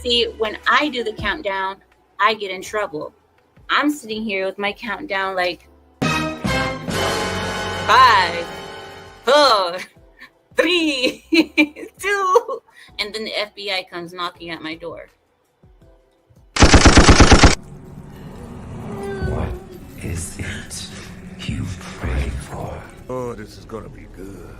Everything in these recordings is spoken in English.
See, when I do the countdown, I get in trouble. I'm sitting here with my countdown like 5, 4, 3, 2, and then the FBI comes knocking at my door. What is it you pray for? Oh, this is gonna be good.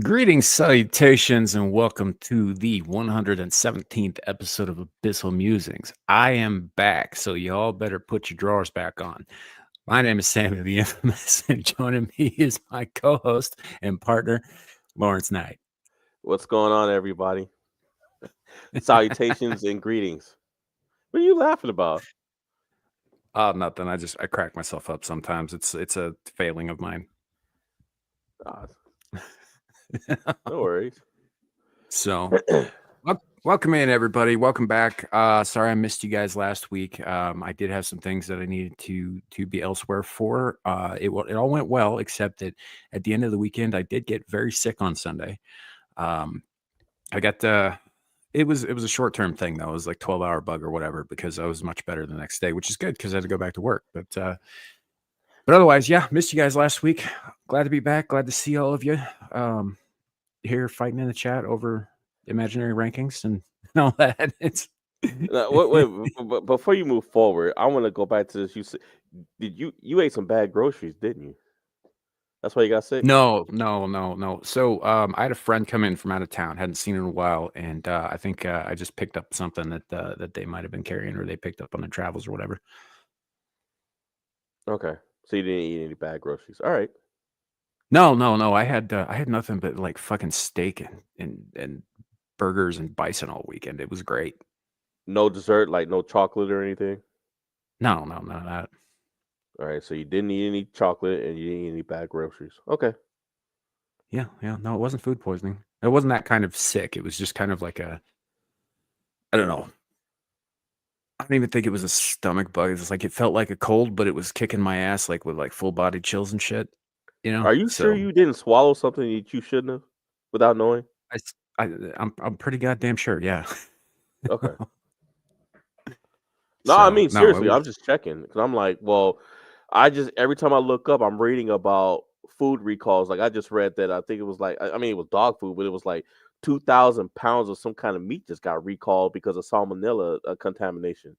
Greetings, salutations, and welcome to the 117th episode of Abyssal Musings. I am back, so y'all better put your drawers back on. My name is Sammy the Infamous, and joining me is my co-host and partner, Lawrence Knight. What's going on, everybody? Salutations and greetings. What are you laughing about? Oh, nothing. I crack myself up sometimes. It's a failing of mine. No worries. So, welcome in, everybody. Welcome back. Sorry I missed you guys last week. I did have some things that I needed to be elsewhere for. It all went well, except that at the end of the weekend, I did get very sick on Sunday. I got it was a short-term thing though. It was like 12-hour bug or whatever, because I was much better the next day, which is good because I had to go back to work. But otherwise, yeah, missed you guys last week. Glad to be back. Glad to see all of you here fighting in the chat over imaginary rankings and all that. It's wait, before you move forward, I want to go back to this. You said, you ate some bad groceries, didn't you? That's why you got sick? No. So I had a friend come in from out of town, hadn't seen in a while, and I think I just picked up something that they might have been carrying, or they picked up on their travels or whatever. Okay, so you didn't eat any bad groceries. All right. No. I had nothing but like fucking steak and burgers and bison all weekend. It was great. No dessert, like no chocolate or anything? No, none of that. All right, so you didn't eat any chocolate and you didn't eat any bad groceries. Okay. Yeah. No, it wasn't food poisoning. It wasn't that kind of sick. It was just kind of like I don't know. I don't even think it was a stomach bug. It's like it felt like a cold, but it was kicking my ass like with like full body chills and shit. You know? Are you sure you didn't swallow something that you shouldn't have without knowing? I'm pretty goddamn sure. Yeah. Okay. No, I mean seriously, I'm just checking because I'm like, well, every time I look up, I'm reading about food recalls. Like I just read that I think it was like, I mean, it was dog food, but it was like 2,000 pounds of some kind of meat just got recalled because of salmonella contamination.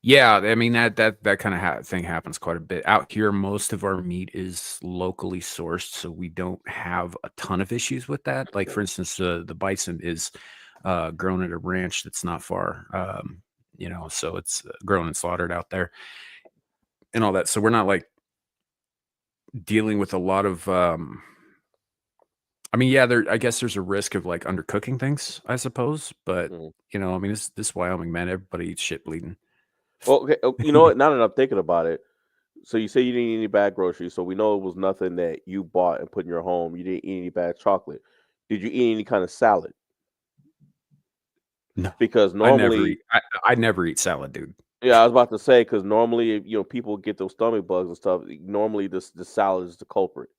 Yeah, I mean that kind of thing happens quite a bit out here. Most of our meat is locally sourced, so we don't have a ton of issues with that. Like for instance, the bison is grown at a ranch that's not far, so it's grown and slaughtered out there and all that. So we're not like dealing with a lot of. I mean, yeah, I guess there's a risk of like undercooking things, I suppose, but I mean, this Wyoming man, everybody eats shit bleeding. Well, okay, you know what? Now that I'm thinking about it, so you say you didn't eat any bad groceries, so we know it was nothing that you bought and put in your home. You didn't eat any bad chocolate. Did you eat any kind of salad? No, because normally I never eat salad, dude. Yeah, I was about to say because normally, people get those stomach bugs and stuff. Normally, the salad is the culprit.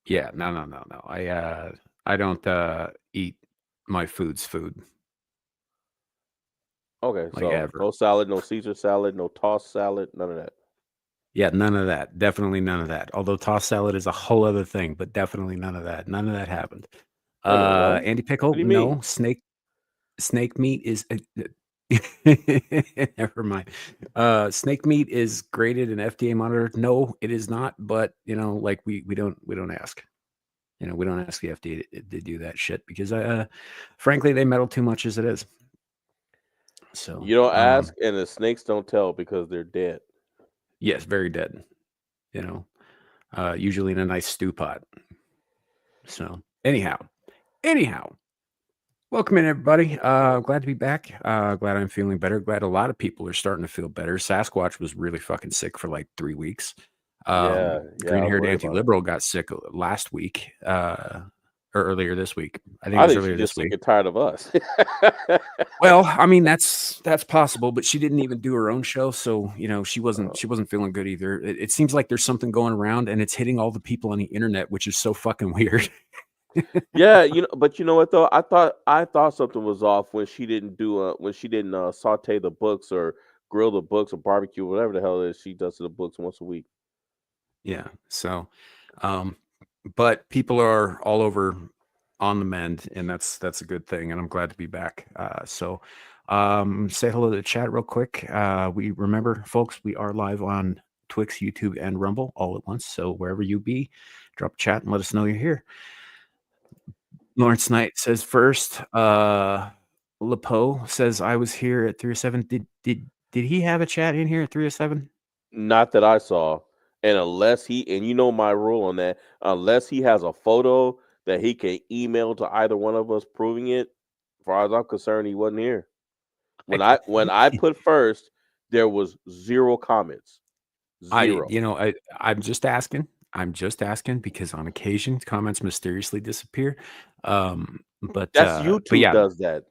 Yeah, no. I don't eat my food's food. Okay, so no salad, no Caesar salad, no tossed salad, none of that. Yeah, none of that. Definitely none of that. Although tossed salad is a whole other thing, but definitely none of that. None of that happened. Andy Pickle, no. Snake meat is never mind. Snake meat is graded and FDA monitored. No, it is not. But like we don't ask. We don't ask the FDA to do that shit because frankly they meddle too much as it is. So you don't ask, and the snakes don't tell because they're dead. Yes, very dead. Usually in a nice stew pot. So anyhow, welcome in, everybody. Glad to be back. Glad I'm feeling better. Glad a lot of people are starting to feel better. Sasquatch was really fucking sick for like 3 weeks. Green-haired anti-liberal got sick last week, or earlier this week. I think it was earlier this week. Get tired of us. Well, I mean that's possible, but she didn't even do her own show, so she wasn't feeling good either. It seems like there's something going around, and it's hitting all the people on the internet, which is so fucking weird. Yeah, but you know what though? I thought something was off when she didn't saute the books or grill the books or barbecue, whatever the hell it is she does to the books once a week. Yeah. So, um, but people are all over on the mend, and that's a good thing. And I'm glad to be back. Say hello to the chat real quick. We remember, folks, we are live on Twix, YouTube, and Rumble all at once. So wherever you be, drop a chat and let us know you're here. Lawrence Knight says first. Lepo says I was here at 307. Did he have a chat in here at 307? Not that I saw. And and you know my rule on that, unless he has a photo that he can email to either one of us proving it, as far as I'm concerned, he wasn't here. When I put first, there was zero comments. Zero. I'm just asking. I'm just asking because on occasion comments mysteriously disappear. But That's but YouTube yeah, does that.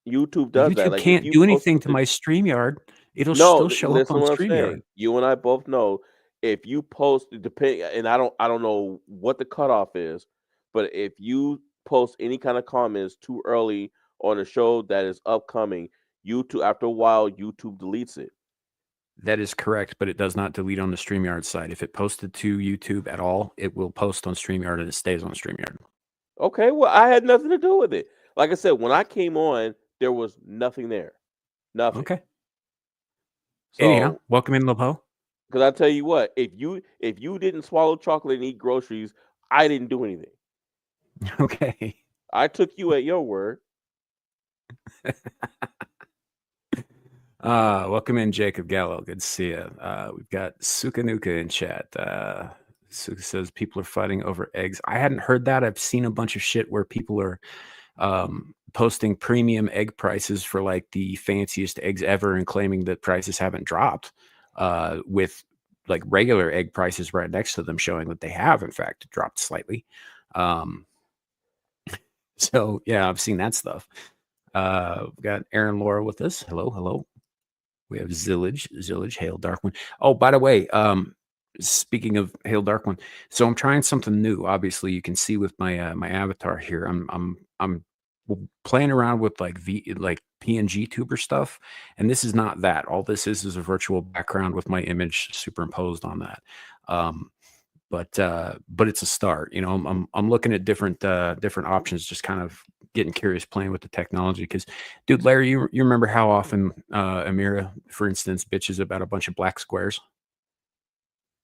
YouTube does that. YouTube Like if can't you do post anything to something. my StreamYard. It'll No, still show up listen on what I'm StreamYard. saying. You and I both know if you post and I don't know what the cutoff is, but if you post any kind of comments too early on a show that is upcoming, YouTube after a while YouTube deletes it. That is correct, but it does not delete on the StreamYard side. If it posted to YouTube at all, it will post on StreamYard and it stays on StreamYard. Okay, well I had nothing to do with it. Like I said, when I came on, there was nothing there. Nothing. Okay. Anyhow, So welcome in, Lepo. because I tell you what, if you didn't swallow chocolate and eat groceries, I didn't do anything. Okay. I took you at your word. Welcome in, Jacob Gallo. Good to see you. We've got Sukanuka in chat. Suka says people are fighting over eggs. I hadn't heard that. I've seen a bunch of shit where people are posting premium egg prices for like the fanciest eggs ever and claiming that prices haven't dropped, with like regular egg prices right next to them showing that they have in fact dropped slightly. So yeah, I've seen that stuff. We've got Aaron Laura with us. Hello. We have Zillage, Hail Dark One. Oh, by the way, speaking of Hail Dark One, so I'm trying something new. Obviously, you can see with my my avatar here. I'm playing around with like PNG tuber stuff, and this is not that. All this is a virtual background with my image superimposed on that. But it's a start. I'm looking at different options, just kind of getting curious, playing with the technology. Because, dude, Larry, you remember how often Amira, for instance, bitches about a bunch of black squares?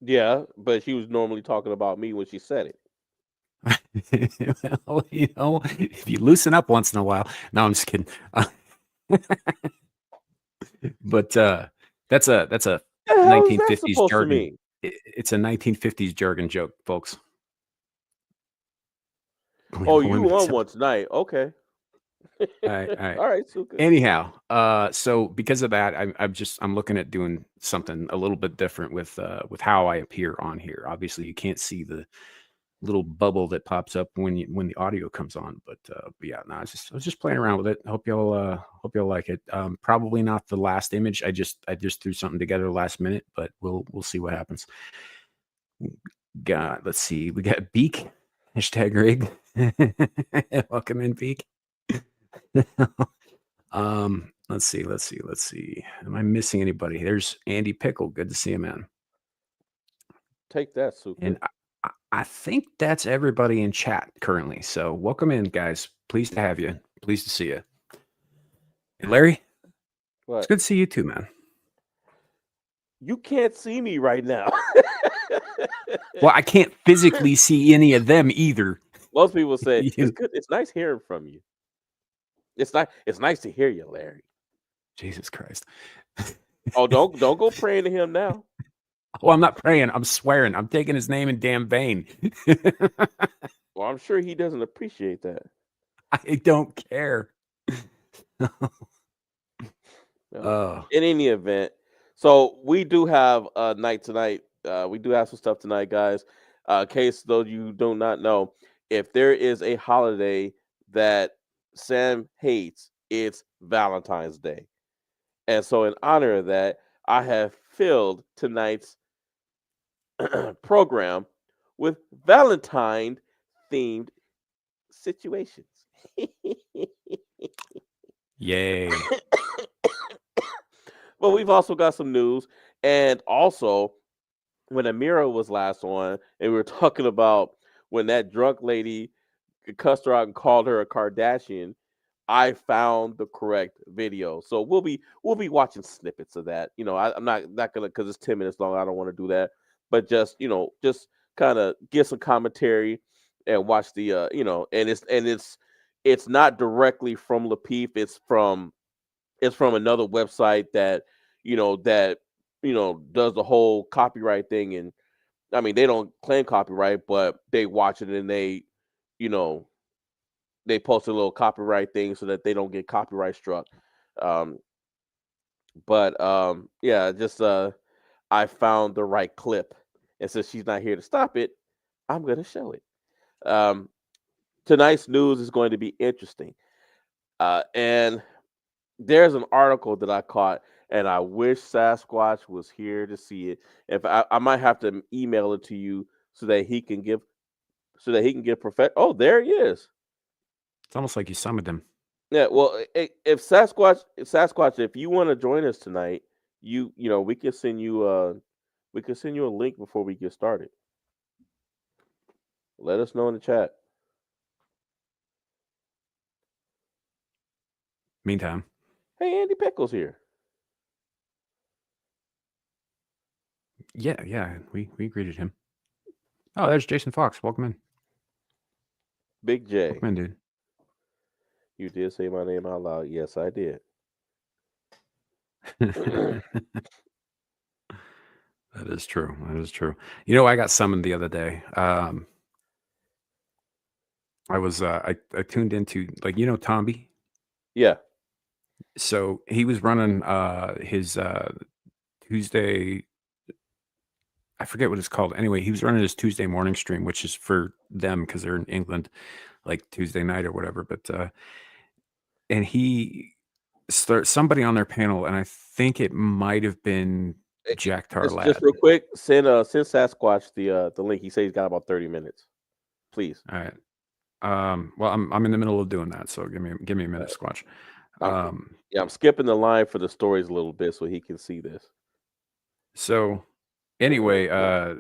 Yeah, but she was normally talking about me when she said it. Well, if you loosen up once in a while. No, I'm just kidding. But that's a The hell is that 1950s supposed to jargon. mean? It's a 1950s jargon joke, folks. Oh, you won one tonight. Okay. All right. All right, Suka. Anyhow, so because of that, I'm looking at doing something a little bit different with how I appear on here. Obviously, you can't see the little bubble that pops up when the audio comes on, but yeah, no, I was just playing around with it. Hope y'all like it. Probably not the last image. I just threw something together last minute, but we'll see what happens. Let's see. We got Beak #rig. Welcome in, Beak. Let's see. Am I missing anybody? There's Andy Pickle. Good to see you, man. Take that, Suka. And I think that's everybody in chat currently. So welcome in, guys. Pleased to have you. Pleased to see you. And Larry, What? it's good to see you too, man. You can't see me right now. Well, I can't physically see any of them either. Most people say it's good. It's nice hearing from you. It's nice to hear you, Larry. Jesus Christ. Oh, don't go praying to him now. Oh, I'm not praying. I'm swearing. I'm taking his name in damn vain. Well, I'm sure he doesn't appreciate that. I don't care. In any event, so we do have a night tonight. We do have some stuff tonight, guys. In case though you do not know, if there is a holiday that Sam hates, it's Valentine's Day. And so in honor of that, I have filled tonight's program with Valentine themed situations. Yay. But we've also got some news, and also when Amira was last on, and we were talking about when that drunk lady cussed her out and called her a Kardashian, I found the correct video. So we'll be watching snippets of that. I'm not gonna, because it's 10 minutes long. I don't want to do that, but just just kind of get some commentary and watch the and it's not directly from Lapeef. It's from another website that does the whole copyright thing. And I mean, they don't claim copyright, but they watch it and you know they post a little copyright thing so that they don't get copyright struck. Um, but yeah, just I found the right clip, and since she's not here to stop it, I'm gonna show it. Um, Tonight's news is going to be interesting, and there's an article that I caught, and I wish Sasquatch was here to see it. If I might have to email it to you so that he can give Oh, there he is. It's almost like you summoned him. Yeah, well, if Sasquatch, if you want to join us tonight, we can send you a link before we get started. Let us know in the chat. Meantime, Hey, Andy Pickles here. yeah, we greeted him. Oh, there's Jason Fox. Welcome in. Big J. Welcome in, dude. You did say my name out loud. Yes, I did. That is true. That is true. I got summoned the other day. I was I tuned into, like, Tomby. Yeah. So he was running his Tuesday. I forget what it's called. Anyway, he was running his Tuesday morning stream, which is for them because they're in England, like Tuesday night or whatever. But and he started somebody on their panel, and I think it might have been Jack Tarlad. Just real quick, send Sasquatch the link. He said he's got about 30 minutes. Please. All right. Well, I'm in the middle of doing that, so give me a minute, Squatch. I'm skipping the line for the stories a little bit so he can see this. So anyway,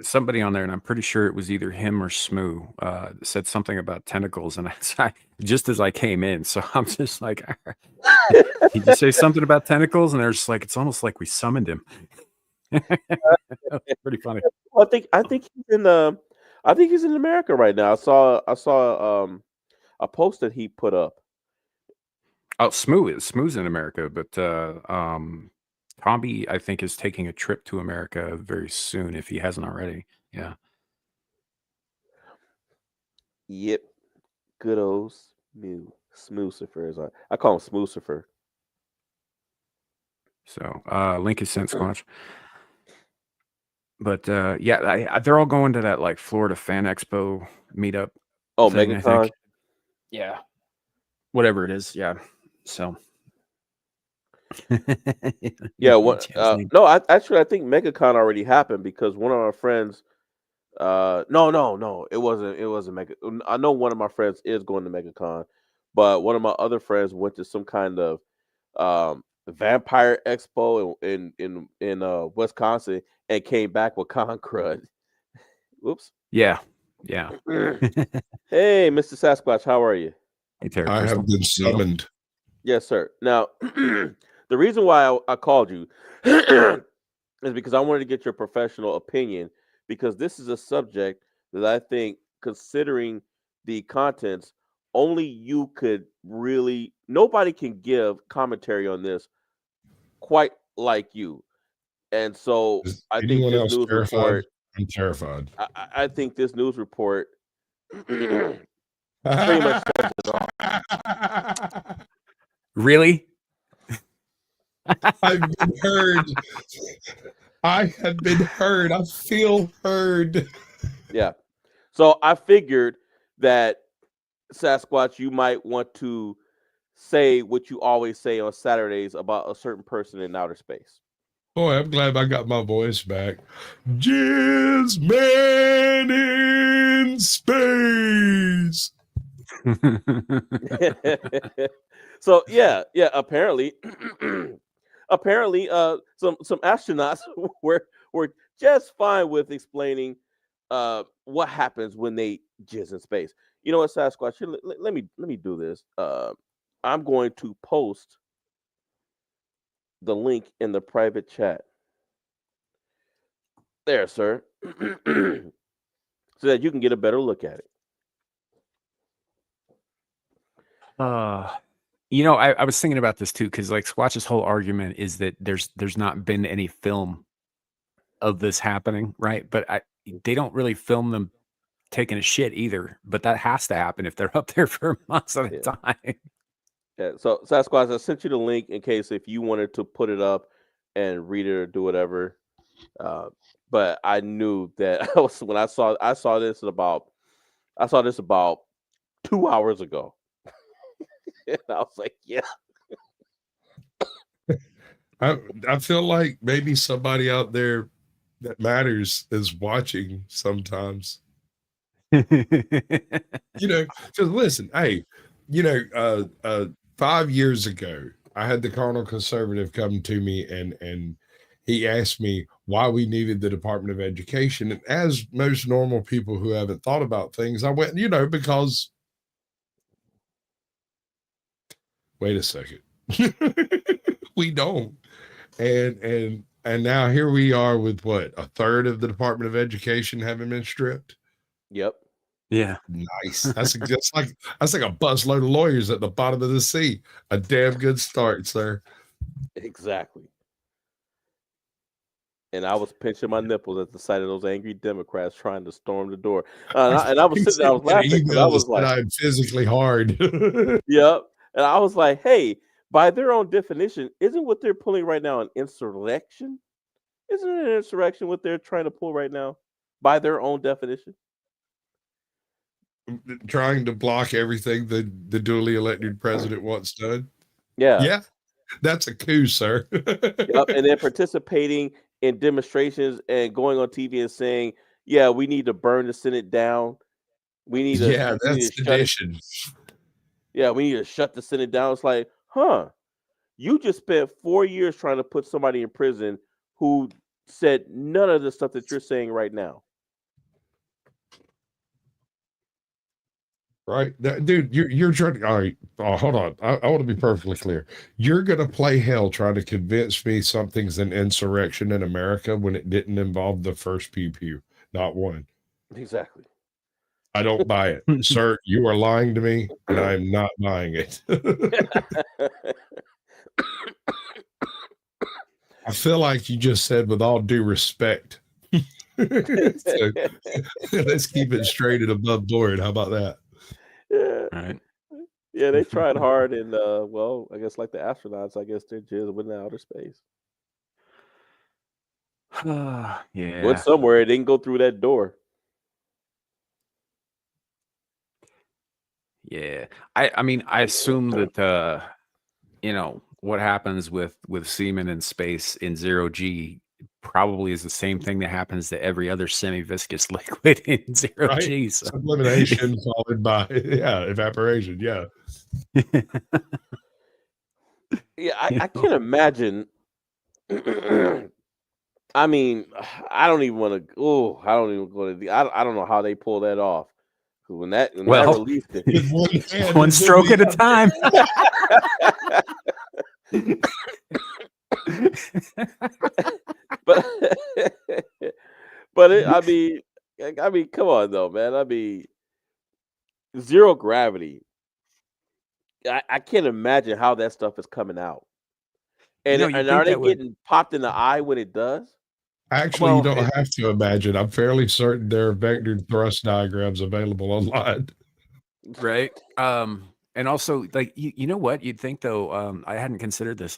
somebody on there, and I'm pretty sure it was either him or Smoo, said something about tentacles, and I just as I came in, so I'm just like, did you say something about tentacles? And they're just like, it's almost like we summoned him. Pretty funny. Well, I think he's in America right now. I saw a post that he put up. Oh, Smoo's in America, but Tomby, I think, is taking a trip to America very soon if he hasn't already. Yeah. Yep. Good old Smoocifer. I call him Smoocifer. So link is sent, Squatch. But yeah, they're all going to that, like, Florida Fan Expo meetup. Oh, thing, MegaCon? I think. Yeah. Whatever it is. Yeah. So. Yeah. What? No, I think MegaCon already happened because one of our friends. No, it wasn't Mega. I know one of my friends is going to MegaCon, but one of my other friends went to some kind of vampire expo in Wisconsin and came back with con crud. Whoops. Yeah. Hey, Mr. Sasquatch, how are you? Hey, Terry I Crystal. have been summoned. Yes, sir. Now, the reason why I called you is because I wanted to get your professional opinion, because this is a subject that I think, considering the contents, only you could really, nobody can give commentary on this quite like you. And so Is I think anyone this else news terrified? report, I'm terrified. I think this news report pretty much says it all. Really? I've been heard. I have been heard. I feel heard. Yeah. So I figured that, Sasquatch, you might want to say what you always say on Saturdays about a certain person in outer space. Boy, I'm glad I got my voice back. Jizz Man in space. So yeah, apparently apparently some astronauts were just fine with explaining what happens when they jizz in space. You know what, Sasquatch? Here, let me do this. I'm going to post the link in the private chat. There, sir. So that you can get a better look at it. You know, I was thinking about this too, because like Squatch's whole argument is that there's not been any film of this happening, right? But they don't really film them taking a shit either. But that has to happen if they're up there for months at a time. Yeah. So Sasquatch, I sent you the link in case if you wanted to put it up and read it or do whatever. But I knew that when I saw this about 2 hours ago. And I was like, yeah. I feel like maybe somebody out there that matters is watching sometimes. You know, because listen, hey, you know, 5 years ago, I had the carnal conservative come to me and he asked me why we needed the Department of Education. And as most normal people who haven't thought about things, I went, you know, because wait a second. We don't. And now here we are with what, a third of the Department of Education having been stripped. Yep. Yeah. Nice. That's like a busload of lawyers at the bottom of the sea. A damn good start, sir. Exactly. And I was pinching my nipples at the sight of those angry Democrats trying to storm the door. And I was sitting there, I was laughing because I was like, I'm physically hard. yep. And I was like, hey, by their own definition, isn't what they're pulling right now an insurrection? Isn't it an insurrection what they're trying to pull right now? By their own definition? Trying to block everything the duly elected president wants done. Yeah. Yeah. That's a coup, sir. Yep. And then participating in demonstrations and going on TV and saying, yeah, we need to burn the Senate down. We need to, that's sedition. We need to shut the Senate down. It's like, huh? You just spent 4 years trying to put somebody in prison who said none of the stuff that you're saying right now. Right, dude, you're trying. All right, hold on. I want to be perfectly clear. You're gonna play hell trying to convince me something's an insurrection in America when it didn't involve the first pew pew, not one. Exactly. I don't buy it, sir. You are lying to me, and I'm not buying it. I feel like you just said, with all due respect. So, let's keep it straight and above board. How about that? Yeah. Right. Yeah, they tried hard, and well, I guess like the astronauts, I guess their jizz went into outer space. Yeah. Went somewhere, it didn't go through that door. Yeah. I mean, I assume that you know, what happens with semen in space in 0G probably is the same thing that happens to every other semi-viscous liquid in 0G. So. Sublimation followed by evaporation. Yeah. Yeah, I can't imagine. I mean, I don't even want to. Oh, I don't even go to. I don't know how they pull that off. When that released it, one stroke at a time. but I mean, come on though, man. I mean, zero gravity. I can't imagine how that stuff is coming out. And, You know, and are they getting popped in the eye when it does? Actually, you don't have to imagine. I'm fairly certain there are vectored thrust diagrams available online. Right. And also, like, you know what? You'd think, though, I hadn't considered this.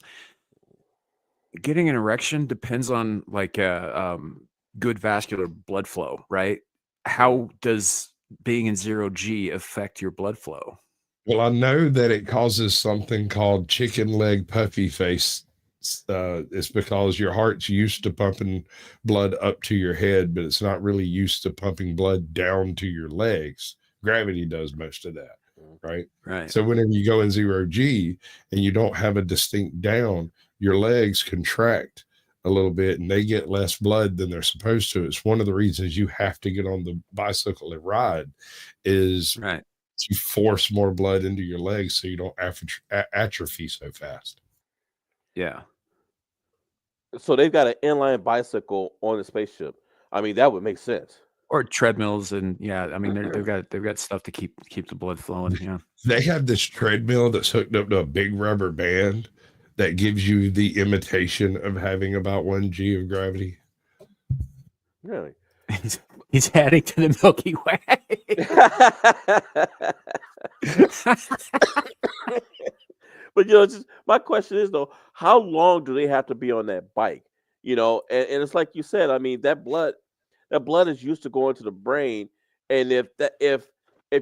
Getting an erection depends on, like, good vascular blood flow, right? How does being in 0G affect your blood flow? Well, I know that it causes something called chicken leg puffy face. It's because your heart's used to pumping blood up to your head, but it's not really used to pumping blood down to your legs. Gravity does most of that. right? Right. So whenever you go in 0G and you don't have a distinct down, your legs contract a little bit and they get less blood than they're supposed to. It's one of the reasons you have to get on the bicycle and ride is Right. to force more blood into your legs so you don't atrophy so fast. Yeah. So they've got an inline bicycle on the spaceship. I mean, that would make sense. Or treadmills, and yeah, I mean they've got stuff to keep the blood flowing. Yeah. They have this treadmill that's hooked up to a big rubber band that gives you the imitation of having about 1G of gravity. Really? He's heading to the Milky Way. But just my question is though, how long do they have to be on that bike? And it's like you said. I mean, that blood is used to going to the brain, and if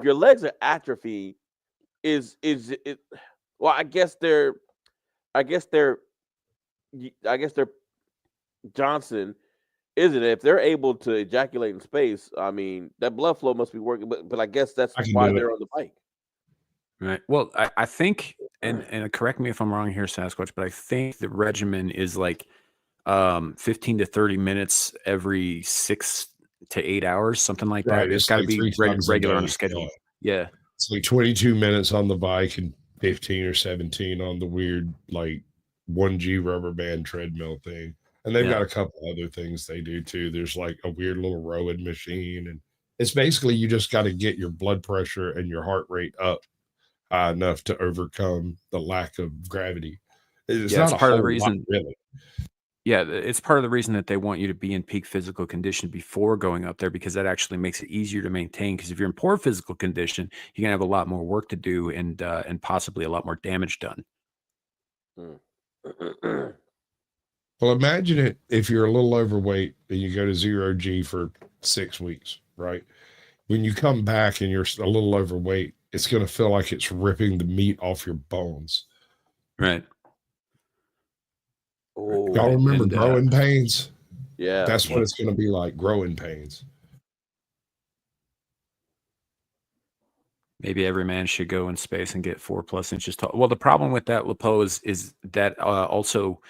your legs are atrophy, is it? Well, I guess they're Johnson, isn't it? If they're able to ejaculate in space, I mean, that blood flow must be working. But I guess that's why they're on the bike. Right. Well, I think, and correct me if I'm wrong here, Sasquatch, but I think the regimen is like 15 to 30 minutes every 6 to 8 hours, something like that. It's got to be regular on a schedule. Yeah. It's like 22 minutes on the bike and 15 or 17 on the weird like 1G rubber band treadmill thing. And they've got a couple other things they do too. There's like a weird little rowing machine, and it's basically you just got to get your blood pressure and your heart rate up high enough to overcome the lack of gravity. It's not part of the lot, reason. really. Yeah, it's part of the reason that they want you to be in peak physical condition before going up there, because that actually makes it easier to maintain. Because if you're in poor physical condition, you're gonna have a lot more work to do and possibly a lot more damage done. Well, imagine it if you're a little overweight and you go to 0G for 6 weeks, right? When you come back and you're a little overweight, it's going to feel like it's ripping the meat off your bones. Right. Oh, y'all remember growing pains? Yeah. That's what it's going to be like, growing pains. Maybe every man should go in space and get 4+ inches tall. Well, the problem with that, Lepo, is that also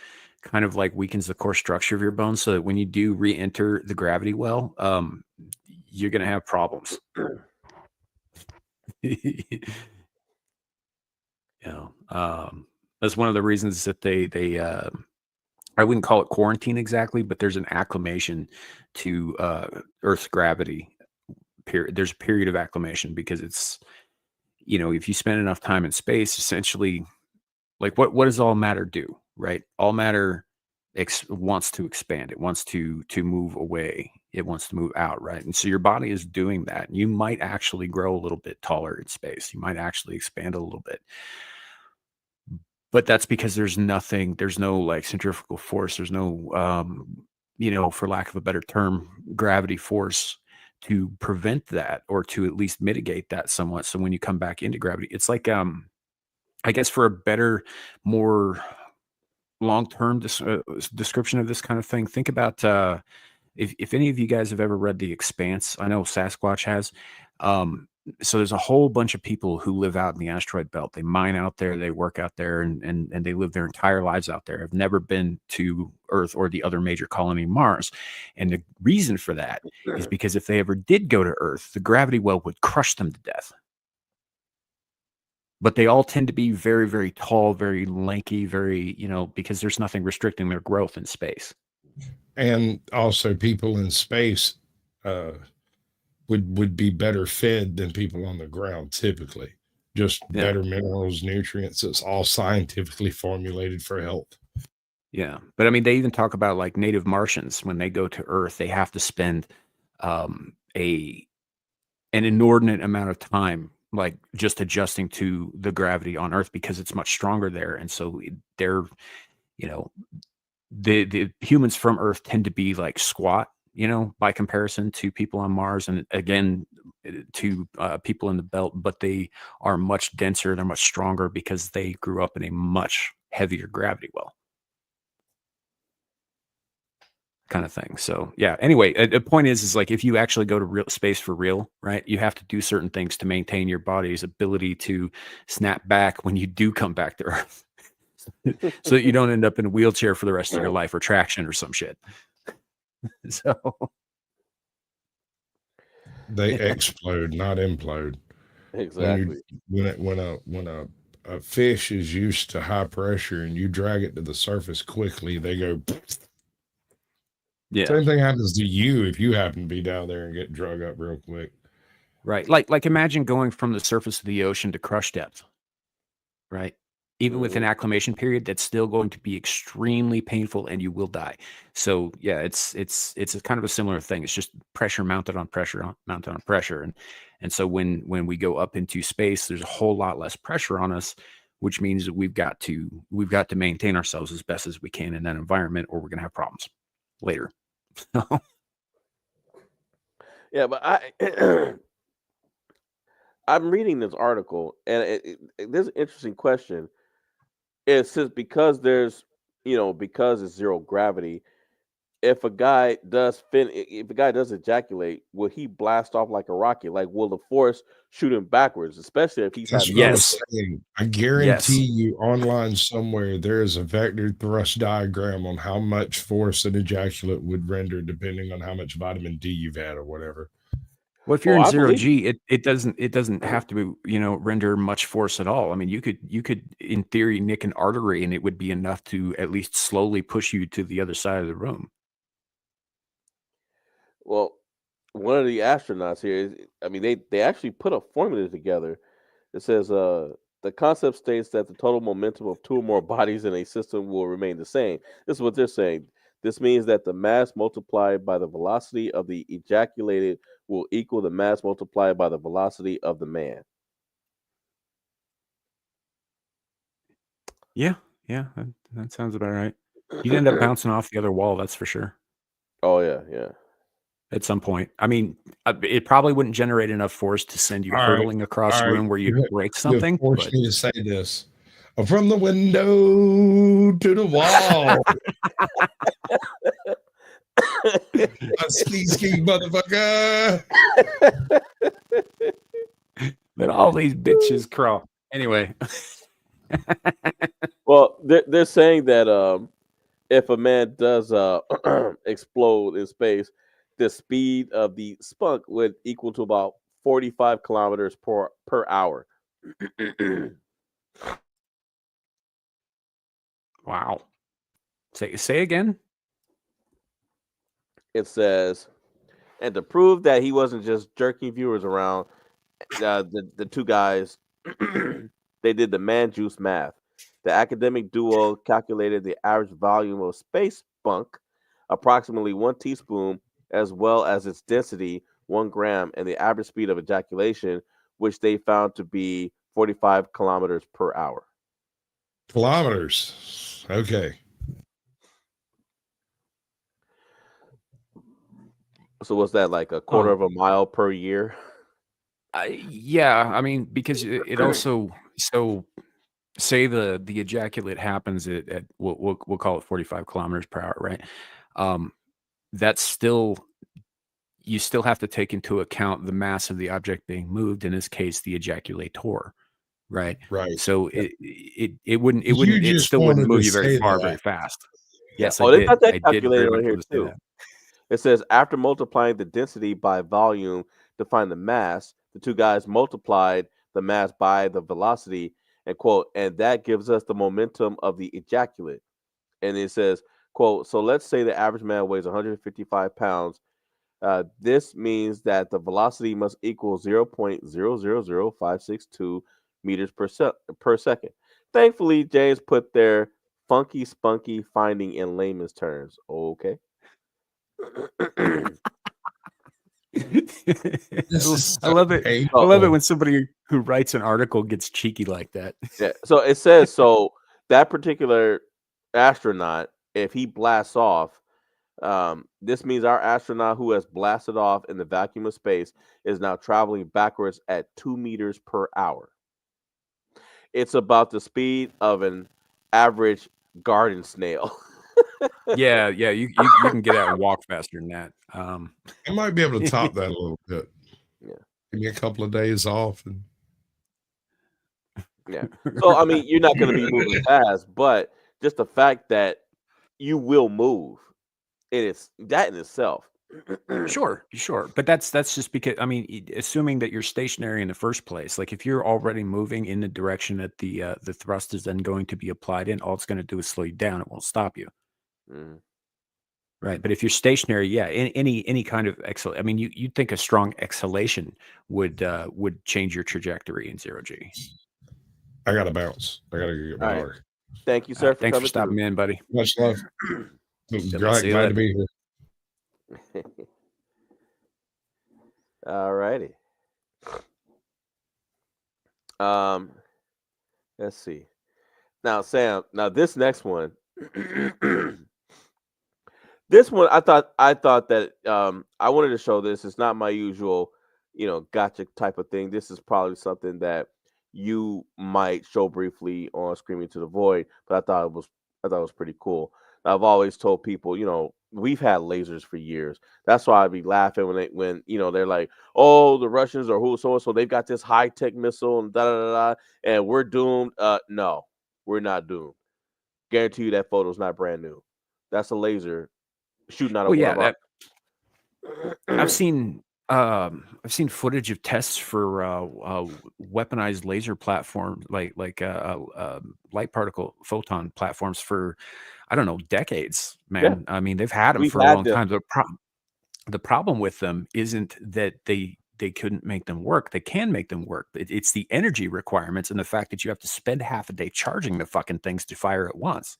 kind of like weakens the core structure of your bones, so that when you do re-enter the gravity well, you're going to have problems. That's one of the reasons that they I wouldn't call it quarantine exactly, but there's an acclimation to Earth's gravity. There's a period of acclimation, because it's, if you spend enough time in space, essentially, like what does all matter do, right? All matter wants to expand. It wants to move away. It wants to move out, right? And so your body is doing that. You might actually grow a little bit taller in space. You might actually expand a little bit. But that's because there's no like centrifugal force. There's no, for lack of a better term, gravity force to prevent that, or to at least mitigate that somewhat. So when you come back into gravity, it's like, I guess for a better, more long-term description of this kind of thing, think about if any of you guys have ever read The Expanse. I know Sasquatch has. So there's a whole bunch of people who live out in the asteroid belt. They mine out there, they work out there, and they live their entire lives out there. Have never been to Earth or the other major colony, Mars. And the reason for that is because if they ever did go to Earth, the gravity well would crush them to death. But they all tend to be very, very tall, very lanky, very, because there's nothing restricting their growth in space. And also people in space would be better fed than people on the ground, typically. Just better minerals, nutrients. It's all scientifically formulated for health. Yeah. But I mean, they even talk about like native Martians. When they go to Earth, they have to spend an inordinate amount of time like just adjusting to the gravity on Earth, because it's much stronger there. And so they're, the humans from Earth tend to be like squat, by comparison to people on Mars, and again to people in the belt, but they are much denser, they're much stronger, because they grew up in a much heavier gravity well. kind of thing. So yeah. Anyway, the point is like if you actually go to real space for real, right? You have to do certain things to maintain your body's ability to snap back when you do come back to Earth, so that you don't end up in a wheelchair for the rest of your life or traction or some shit. So They explode, not implode. Exactly. When a fish is used to high pressure and you drag it to the surface quickly, they go. yeah, Same thing happens to you if you happen to be down there and get drug up real quick. right. Like imagine going from the surface of the ocean to crush depth, right? Even with an acclimation period, that's still going to be extremely painful and you will die. So yeah, it's a kind of a similar thing. It's just pressure mounted on pressure mounted on pressure. And so when we go up into space, there's a whole lot less pressure on us, which means that we've got to maintain ourselves as best as we can in that environment, or we're gonna have problems later. Yeah, but I'm reading this article, and there's an interesting question. It says because it's zero gravity, if a guy if a guy does ejaculate, will he blast off like a rocket? Like, will the force shoot him backwards, especially if he's That's had what I no? was saying. I guarantee you online somewhere there is a vector thrust diagram on how much force an ejaculate would render depending on how much vitamin D you've had or whatever. Well, if you're Oh, in I zero believe G, it doesn't have to render much force at all. I mean, you could in theory nick an artery and it would be enough to at least slowly push you to the other side of the room. Well, one of the astronauts here, I mean, they actually put a formula together. It says the concept states that the total momentum of two or more bodies in a system will remain the same. This is what they're saying. This means that the mass multiplied by the velocity of the ejaculated will equal the mass multiplied by the velocity of the man. Yeah, yeah, that sounds about right. You'd end up bouncing off the other wall, that's for sure, Oh yeah, yeah. at some point. I mean, it probably wouldn't generate enough force to send you All right. hurtling across All the right. room where you'd break You something, forced but me to say this. From the window to the wall. A ski motherfucker. but all these bitches crawl. Anyway, Well, they're saying that if a man does explode in space, the speed of the spunk would equal to about 45 kilometers per hour. wow. Say again? It says, and to prove that he wasn't just jerking viewers around, the two guys they did the man juice math. The academic duo calculated the average volume of space spunk, approximately 1 teaspoon, as well as its density, 1 gram, and the average speed of ejaculation, which they found to be 45 kilometers per hour. Kilometers. Okay. So what's that, like a quarter of a mile per year? Yeah, I mean, because it also say the ejaculate happens at we'll call it 45 kilometers per hour, right? That's still you still have to take into account the mass of the object being moved. In this case, the ejaculator, right? Right. So Yep. it just still wouldn't wanted move to you very say far, that. very fast. Yeah. Yes, Oh, they got that I did very calculated much on here want to say too. that. It says after multiplying the density by volume to find the mass, the two guys multiplied the mass by the velocity and quote, and that gives us the momentum of the ejaculate. And it says, quote, so let's say the average man weighs 155 pounds. This means that the velocity must equal 0.000562 meters per second. Thankfully, James put their funky spunky finding in layman's terms. Okay. This is I so love it. I love it painful. when somebody who writes an article gets cheeky like that. Yeah. So it says that particular astronaut, if he blasts off, this means our astronaut who has blasted off in the vacuum of space is now traveling backwards at 2 meters per hour. It's about the speed of an average garden snail. Yeah, you can get out and walk faster than that. I might be able to top that a little bit. Yeah. Give me a couple of days off. And Yeah. So I mean, you're not going to be moving fast, but just the fact that you will move, it's that in itself. Sure, but that's just because I mean, assuming that you're stationary in the first place, like if you're already moving in the direction that the thrust is then going to be applied in, all it's going to do is slow you down. It won't stop you. Mhm. Right, but if you're stationary, yeah, any kind of I mean, you'd think a strong exhalation would change your trajectory in 0G. I got to bounce. I got to get my All right. daughter. Thank you, All sir, right, for thanks for coming stopping through. in, buddy. Much love. Yep, I'll see you Glad later. to be here. All righty. Let's see. Now, Sam. Now, this next one. This one, I thought that I wanted to show this. It's not my usual, gotcha type of thing. This is probably something that you might show briefly on Screaming to the Void, but I thought it was pretty cool. I've always told people, we've had lasers for years. That's why I'd be laughing when they're like, oh, the Russians or who so and so they've got this high tech missile and da da da da, and we're doomed. No, we're not doomed. Guarantee you that photo's not brand new. That's a laser shooting out of Well, one yeah, of our. I've seen footage of tests for weaponized laser platform, like light particle photon platforms for I don't know decades, Yeah, man. I mean, they've had them we've for a had long them. time. The problem with them isn't that they couldn't make them work. They can make them work. It's the energy requirements and the fact that you have to spend half a day charging the fucking things to fire at once.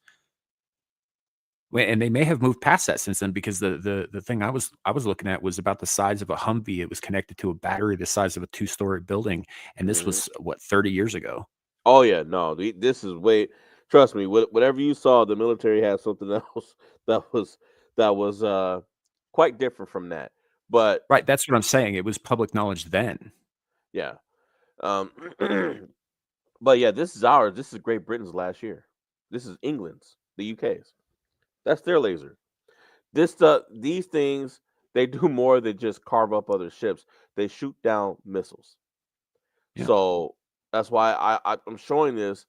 And they may have moved past that since then because the thing I was looking at was about the size of a Humvee. It was connected to a battery the size of a 2-story building, and this Mhm. was what 30 years ago. Oh yeah, no, this is way. Trust me, whatever you saw, the military had something else that was quite different from that. But Right, that's what I'm saying. It was public knowledge then. yeah, um, but yeah, this is ours. This is Great Britain's last year. This is England's, the UK's. That's their laser. These things they do more than just carve up other ships. They shoot down missiles. Yeah. So that's why I'm showing this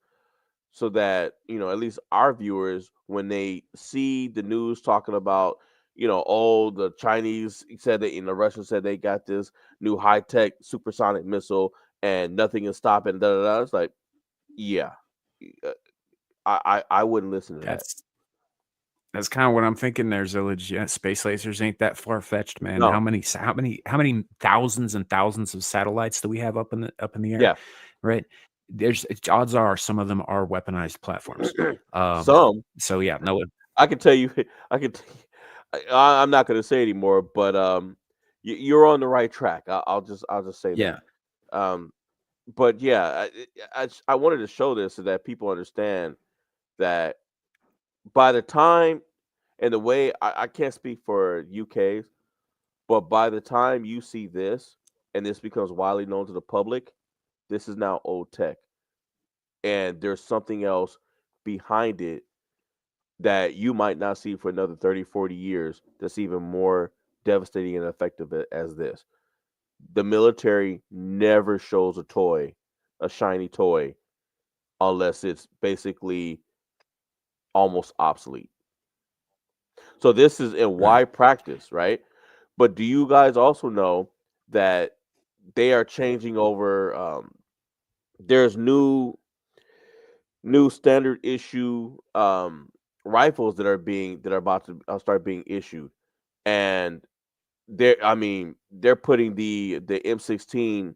so that at least our viewers, when they see the news talking about oh, the Chinese said that the Russians said they got this new high tech supersonic missile and nothing is stopping. Da, da, da. It's like, yeah, uh, I wouldn't listen to that. That's kind of what I'm thinking. There's a legit space lasers ain't that far fetched, man. No. How many thousands and thousands of satellites do we have up in the air? Yeah. Right. There's odds are some of them are weaponized platforms. Some. So yeah, no. I can tell you. I'm not going to say anymore, but you're on the right track. I'll just say Yeah. that. But yeah, I wanted to show this so that people understand that by the time and the way I can't speak for UK's, but by the time you see this and this becomes widely known to the public, this is now old tech, and there's something else behind it that you might not see for another 30, 40 years that's even more devastating and effective as this. The military never shows a shiny toy, unless it's basically almost obsolete. So this is in Right. wide practice, right? But do you guys also know that they are changing over? There's new standard issue rifles that are about to start being issued, and they're putting the M16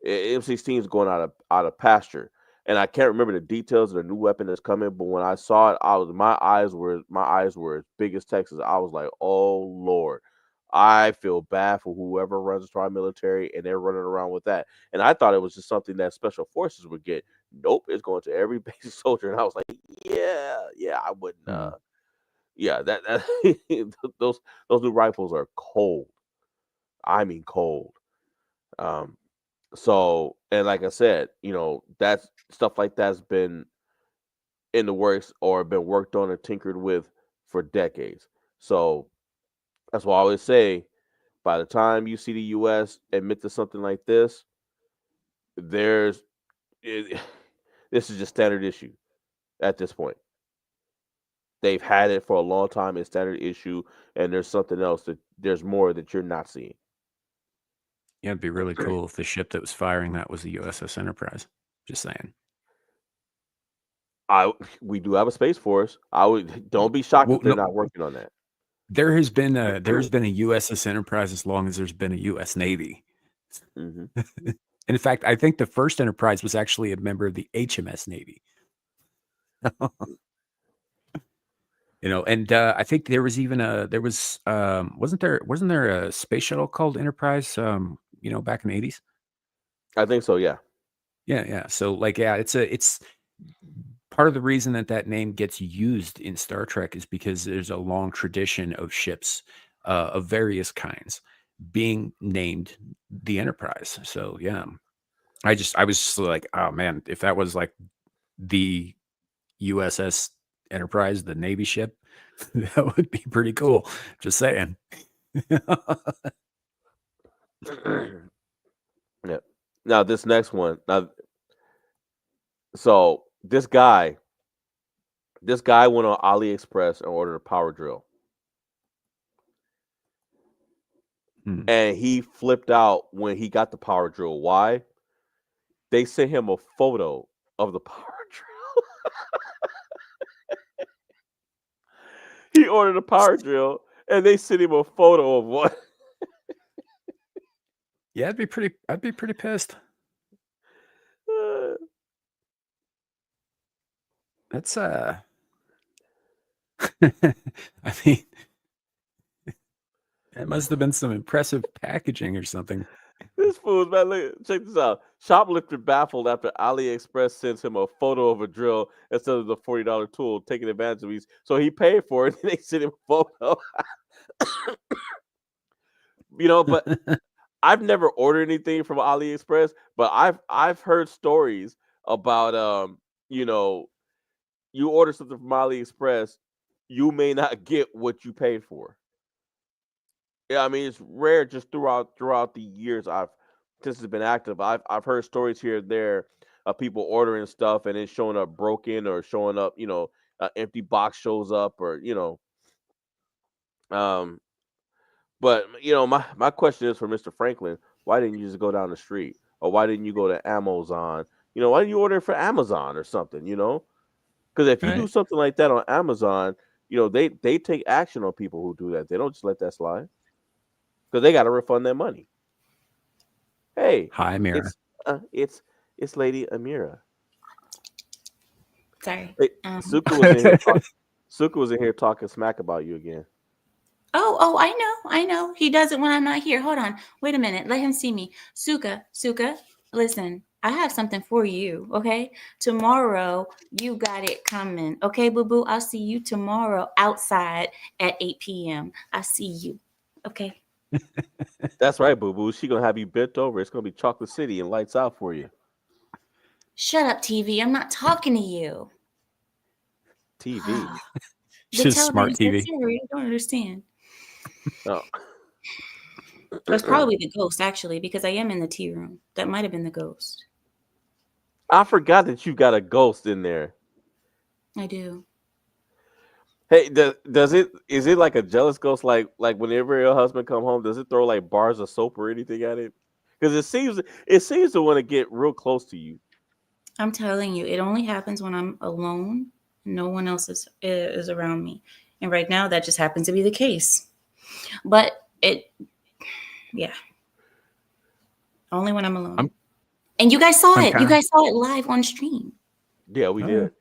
is going out of pasture, and I can't remember the details of the new weapon that's coming. But when I saw it, my eyes were as big as Texas. I was like, oh Lord, I feel bad for whoever runs our military, and they're running around with that. And I thought it was just something that special forces would get. Nope, it's going to every basic soldier. And I was like, yeah, I wouldn't. Yeah, that those new rifles are cold. I mean cold. Um, so and like I said, that's stuff like that's been in the works or been worked on and tinkered with for decades. So that's why I always say, by the time you see the U.S. admit to something like this, there's it, this is just standard issue at this point. They've had it for a long time. It's standard issue, and there's something else that there's more that you're not seeing. Yeah, it'd be really cool if the ship that was firing that was the USS Enterprise. Just saying. We do have a space force. Don't be shocked Well, if they're no, not working on that. there's been a USS Enterprise as long as there's been a U.S. Navy. Hmm. In fact, I think the first Enterprise was actually a member of the HMS Navy. And I think there was even wasn't there a space shuttle called Enterprise? Back in the 80s. I think so. Yeah. Yeah. So it's part of the reason that name gets used in Star Trek is because there's a long tradition of ships of various kinds being named the Enterprise. So yeah, I was just like, oh man, if that was like the USS Enterprise, the Navy ship, that would be pretty cool. Just saying. Yeah. Now this next one. So this guy went on AliExpress and ordered a power drill, and he flipped out when he got the power drill. Why? They sent him a photo of the power drill. He ordered a power drill, and they sent him a photo of one. Yeah, I'd be pretty pissed. That's I mean, it must have been some impressive packaging or something. This fool's man, look, check this out. Shoplifter baffled after AliExpress sends him a photo of a drill instead of the $40 tool, taking advantage of these. So he paid for it, and they sent him a photo. But I've never ordered anything from AliExpress, but I've heard stories about you order something from AliExpress, you may not get what you paid for. Yeah, I mean it's rare just throughout the years since it's been active. I've heard stories here and there of people ordering stuff and it's showing up broken or showing up, an empty box shows up or um but my question is for Mr. Franklin, why didn't you just go down the street? Or why didn't you go to Amazon? Why didn't you order it for Amazon or something, Because if you do Right. something like that on Amazon, they take action on people who do that. They don't just let that slide. Because they got to refund their money. Hey, Hi, Mira. it's Lady Amira. Sorry. Hey, Suka was in here. Suka was in here talking smack about you again. Oh, I know. He does it when I'm not here. Hold on. Wait a minute. Let him see me. Suka, listen. I have something for you, okay? Tomorrow, you got it coming. Okay, boo-boo? I'll see you tomorrow outside at 8 p.m. I'll see you. Okay? That's right, boo boo. She gonna have you bent over. It's gonna be Chocolate City and lights out for you. Shut up, TV. I'm not talking to you. TV. She's smart TV. I don't understand. Oh. That's probably the ghost, actually, because I am in the tea room. That might have been the ghost. I forgot that you got a ghost in there. I do. Hey, is it like a jealous ghost? Like whenever your husband come home, does it throw like bars of soap or anything at it? Because it seems to want to get real close to you. I'm telling you, it only happens when I'm alone. No one else is around me, and right now that just happens to be the case. But yeah, only when I'm alone. And you guys saw it. You guys saw it live on stream. Yeah, we did.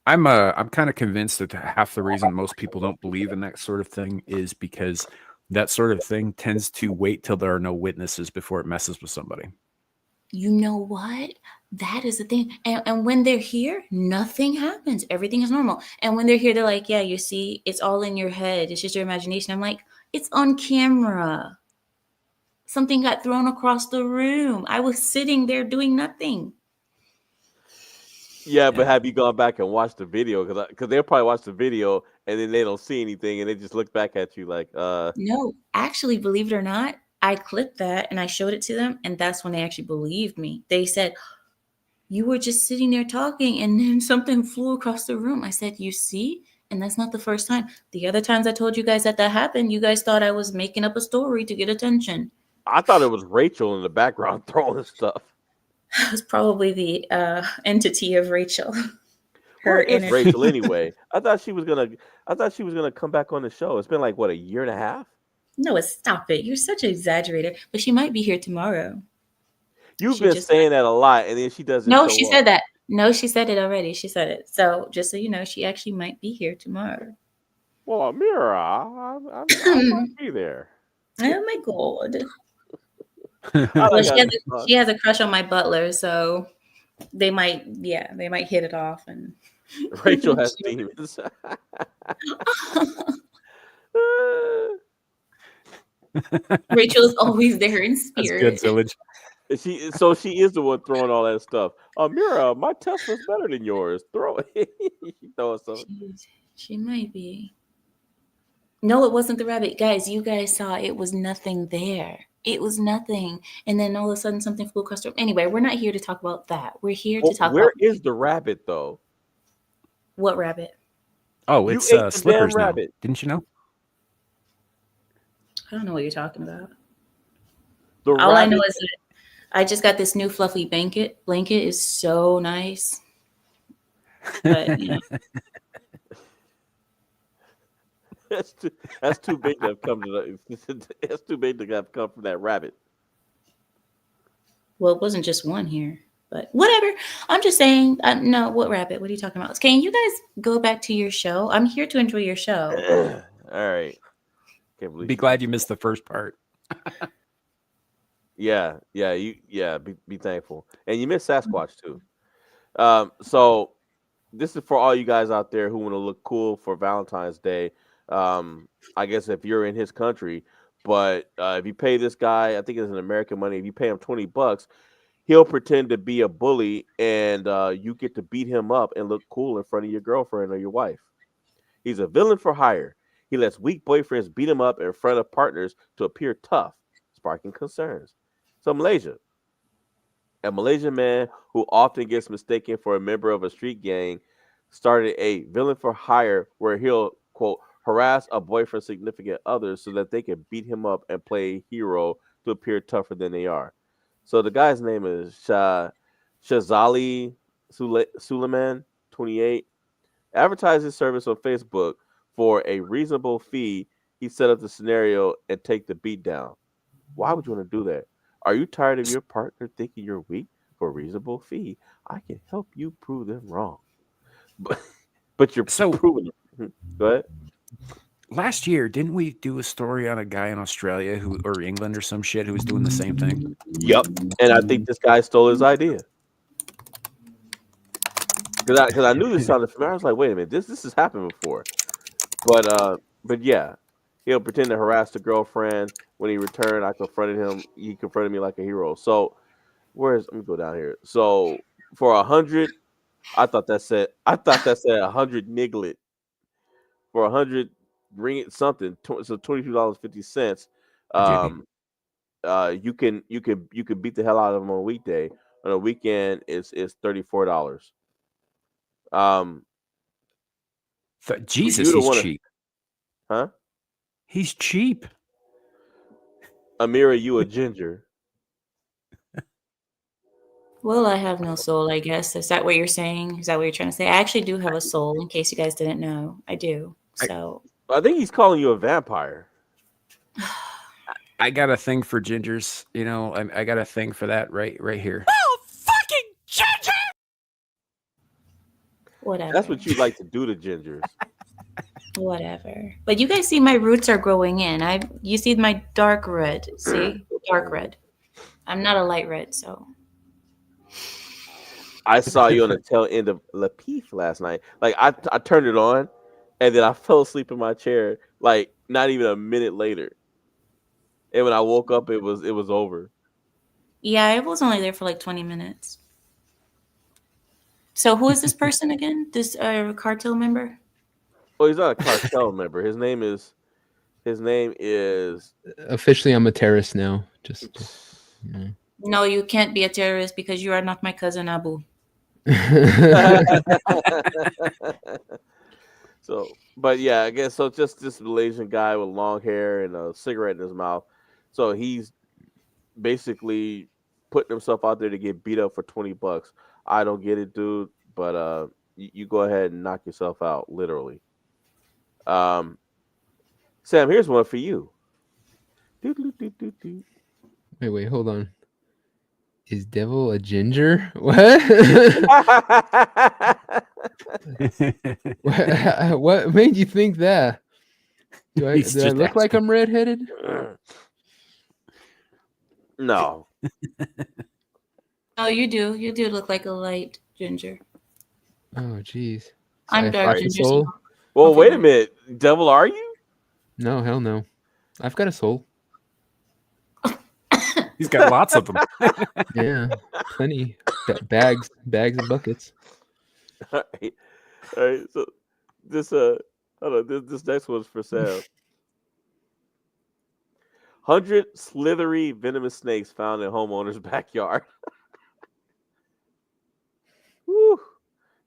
I'm kind of convinced that half the reason most people don't believe in that sort of thing is because that sort of thing tends to wait till there are no witnesses before it messes with somebody. You know what? That is the thing. And when they're here, nothing happens. Everything is normal. And when they're here, they're like, yeah, you see, it's all in your head. It's just your imagination. I'm like, it's on camera. Something got thrown across the room. I was sitting there doing nothing. Yeah, but have you gone back and watched the video? Because they'll probably watch the video and then they don't see anything and they just look back at you like, No, actually, believe it or not, I clipped that and I showed it to them, and that's when they actually believed me. They said, "You were just sitting there talking, and then something flew across the room." I said, "You see?" And that's not the first time. The other times I told you guys that happened, you guys thought I was making up a story to get attention. I thought it was Rachel in the background throwing stuff. It was probably the entity of Rachel. Where Her is inner. Rachel anyway? I thought she was gonna come back on the show. It's been like what, a year and a half? No, stop it. You're such an exaggerator. But she might be here tomorrow. You've She been just saying that a lot, and then she doesn't No, show she up. said that. No, she said it already. She said it. So just so you know, she actually might be here tomorrow. Well, Mira, I might be there. Oh my god. I Well, like she how has this a, she has a crush on my butler, so they might hit it off and Rachel has demons. Rachel is always there in That's spirit. good, Zillage. She is the one throwing all that stuff. Mira, my Tesla's better than yours. Throw it. She throwing something. She might be. No, it wasn't the rabbit. Guys, you guys saw it was nothing there. It was nothing. And then all of a sudden something flew across the room. Anyway, we're not here to talk about that. We're here Well, to talk where about is the rabbit though? what rabbit? Oh, You it's ate the Slippers damn now. rabbit. Didn't you know? I don't know what you're talking about. The All I know rabbit. is that I just got this new fluffy blanket. Blanket is so nice. But That's too big to have come to that's too big to have come from that rabbit. well, it wasn't just one here. But whatever. I'm just saying. No, what rabbit? What are you talking about? Can you guys go back to your show? I'm here to enjoy your show. All right. Can't believe Be glad you missed the first part. Yeah, be thankful. And you missed Sasquatch too. So this is for all you guys out there who want to look cool for Valentine's Day. I guess if you're in his country, but if you pay this guy, I think it's in American money, if you pay him $20, he'll pretend to be a bully and you get to beat him up and look cool in front of your girlfriend or your wife. He's a villain for hire. He lets weak boyfriends beat him up in front of partners to appear tough, sparking concerns. So Malaysia. A Malaysian man who often gets mistaken for a member of a street gang started a villain for hire where he'll, quote, harass a boyfriend's significant others so that they can beat him up and play a hero to appear tougher than they are. So the guy's name is Shazali Suleiman, 28. Advertise his service on Facebook for a reasonable fee. He set up the scenario and take the beat down. Why would you want to do that? Are you tired of your partner thinking you're weak? For a reasonable fee, I can help you prove them wrong. But you're proving it. Go ahead. Last year, didn't we do a story on a guy in Australia or England or some shit who was doing the same thing? Yep. And I think this guy stole his idea. Because I knew this sounded familiar. I was like, wait a minute, this has happened before. But yeah, he'll pretend to harass the girlfriend. When he returned, I confronted him. He confronted me like a hero. So let me go down here. So for 100, I thought that said 100 niglet. For 100, bring it something. So $22.50. You can beat the hell out of him on a weekday. On a weekend, it's $34. Jesus, he's cheap. Huh? He's cheap. Amira, you a ginger. Well, I have no soul, I guess. Is that what you're saying? Is that what you're trying to say? I actually do have a soul, in case you guys didn't know. I do. So I think he's calling you a vampire. I got a thing for gingers. You know, I got a thing for that right here. Oh, fucking ginger! Whatever. That's what you like to do to gingers. Whatever. But you guys see my roots are growing in. You see my dark red. See? Dark red. I'm not a light red, so. I saw you on the tail end of Lapeef last night. Like I turned it on and then I fell asleep in my chair like not even a minute later. And when I woke up it was over. Yeah, I was only there for like 20 minutes. So who is this person again? This cartel member? Well, he's not a cartel member. His name is. Officially, I'm a terrorist now. Just No, you can't be a terrorist because you are not my cousin Abu. So, but yeah, I guess so. Just this Malaysian guy with long hair and a cigarette in his mouth. So he's basically putting himself out there to get beat up for $20. I don't get it, dude. But you go ahead and knock yourself out, literally. Sam, here's one for you. Wait, hold on. Is Devil a ginger? What? What made you think that? Do I look like I'm redheaded? No. Oh, you do. You do look like a light ginger. Oh, jeez. So I'm dark have a ginger. soul? So Well, okay, wait a bye. minute. Devil, are you? No, hell no. I've got a soul. He's got lots of them. Yeah, plenty. Bags and buckets. All right. So this hold on. This next one's for Sam. 100 slithery venomous snakes found in homeowner's backyard. Woo.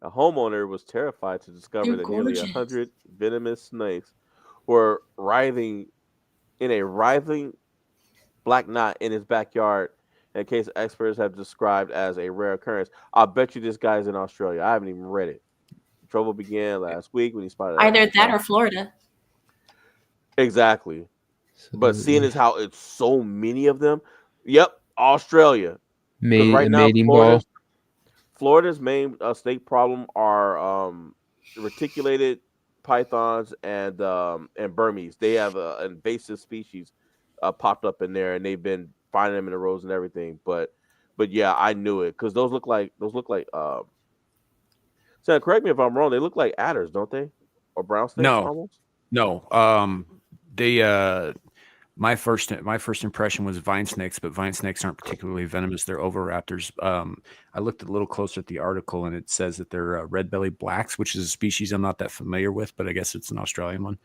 A homeowner was terrified to discover They're that nearly gorgeous. 100 venomous snakes were writhing in a writhing black knot in his backyard, in a case experts have described as a rare occurrence. I'll bet you this guy's in Australia. I haven't even read it. Trouble began last week when he spotted Either that or Florida. Exactly. So But seeing as how it's so many of them, yep, Australia. Because right now, mating ball. Florida's main snake problem are reticulated pythons and Burmese. They have an invasive species popped up in there, and they've been finding them in the roads and everything. But yeah, I knew it because those look like Sam, correct me if I'm wrong. They look like adders, don't they? Or brown snakes almost? No. They my first impression was vine snakes, but vine snakes aren't particularly venomous. They're oviraptors. I looked a little closer at the article, and it says that they're red-bellied blacks, which is a species I'm not that familiar with, but I guess it's an Australian one.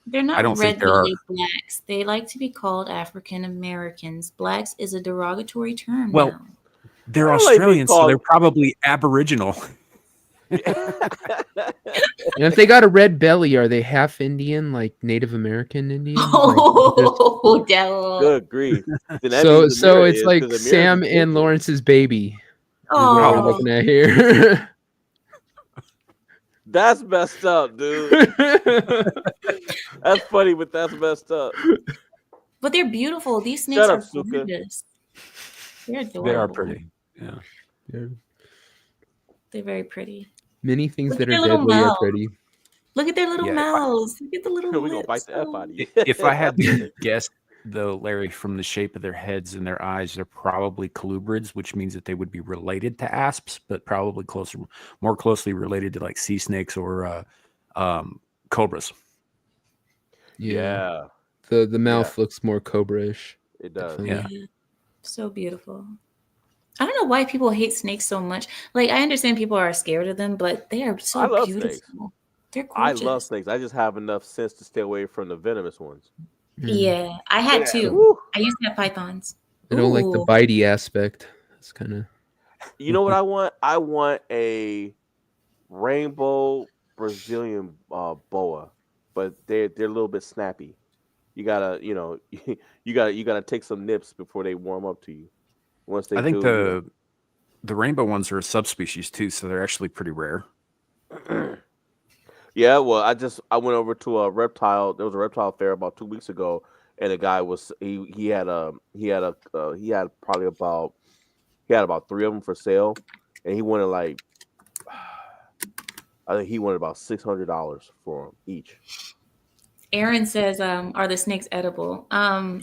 They're not I don't think there are. red-bellied blacks. They like to be called African Americans. Blacks is a derogatory term. Well, now. they're I don't like being Australian, so called- they're probably Aboriginal. And if they got a red belly, are they half Indian, like Native American Indian? Oh, devil. Good grief. Then that So means Amira it's is, like 'cause Amira's Sam a and ginger. Lawrence's baby. Is what we're Oh, looking at here. That's messed up, dude. That's funny, but that's messed up. but they're beautiful. These snakes Shut are up, Suka. gorgeous. They're adorable. They are pretty. Yeah. They're very pretty. Many things Look that at are their little deadly are mouth. pretty. Look at their little Yeah, if I- mouths. Look at the little We're gonna bite lips. the F out of you. If I had to guess, though, Larry, from the shape of their heads and their eyes, they're probably colubrids, which means that they would be related to asps, but probably more closely related to like sea snakes or cobras. Yeah. Yeah, The mouth looks more cobra-ish. it does. Definitely. Yeah. So beautiful. I don't know why people hate snakes so much. Like, I understand people are scared of them, but they are so I love beautiful. snakes. They're I gorgeous. love snakes. I just have enough sense to stay away from the venomous ones. Yeah, I had two. Woo. I used to have pythons. I don't like the Ooh. bitey aspect. It's kind of You know what I want? I want a rainbow Brazilian boa, but they're a little bit snappy. You gotta, you gotta take some nips before they warm up to you. Once they I think do, the rainbow ones are a subspecies too, so they're actually pretty rare. Yeah, well, I went over to a reptile. There was a reptile fair about 2 weeks ago, and the guy was he had probably about 3 of them for sale, and he wanted I think he wanted about $600 for them each. Aaron says, "Are the snakes edible?"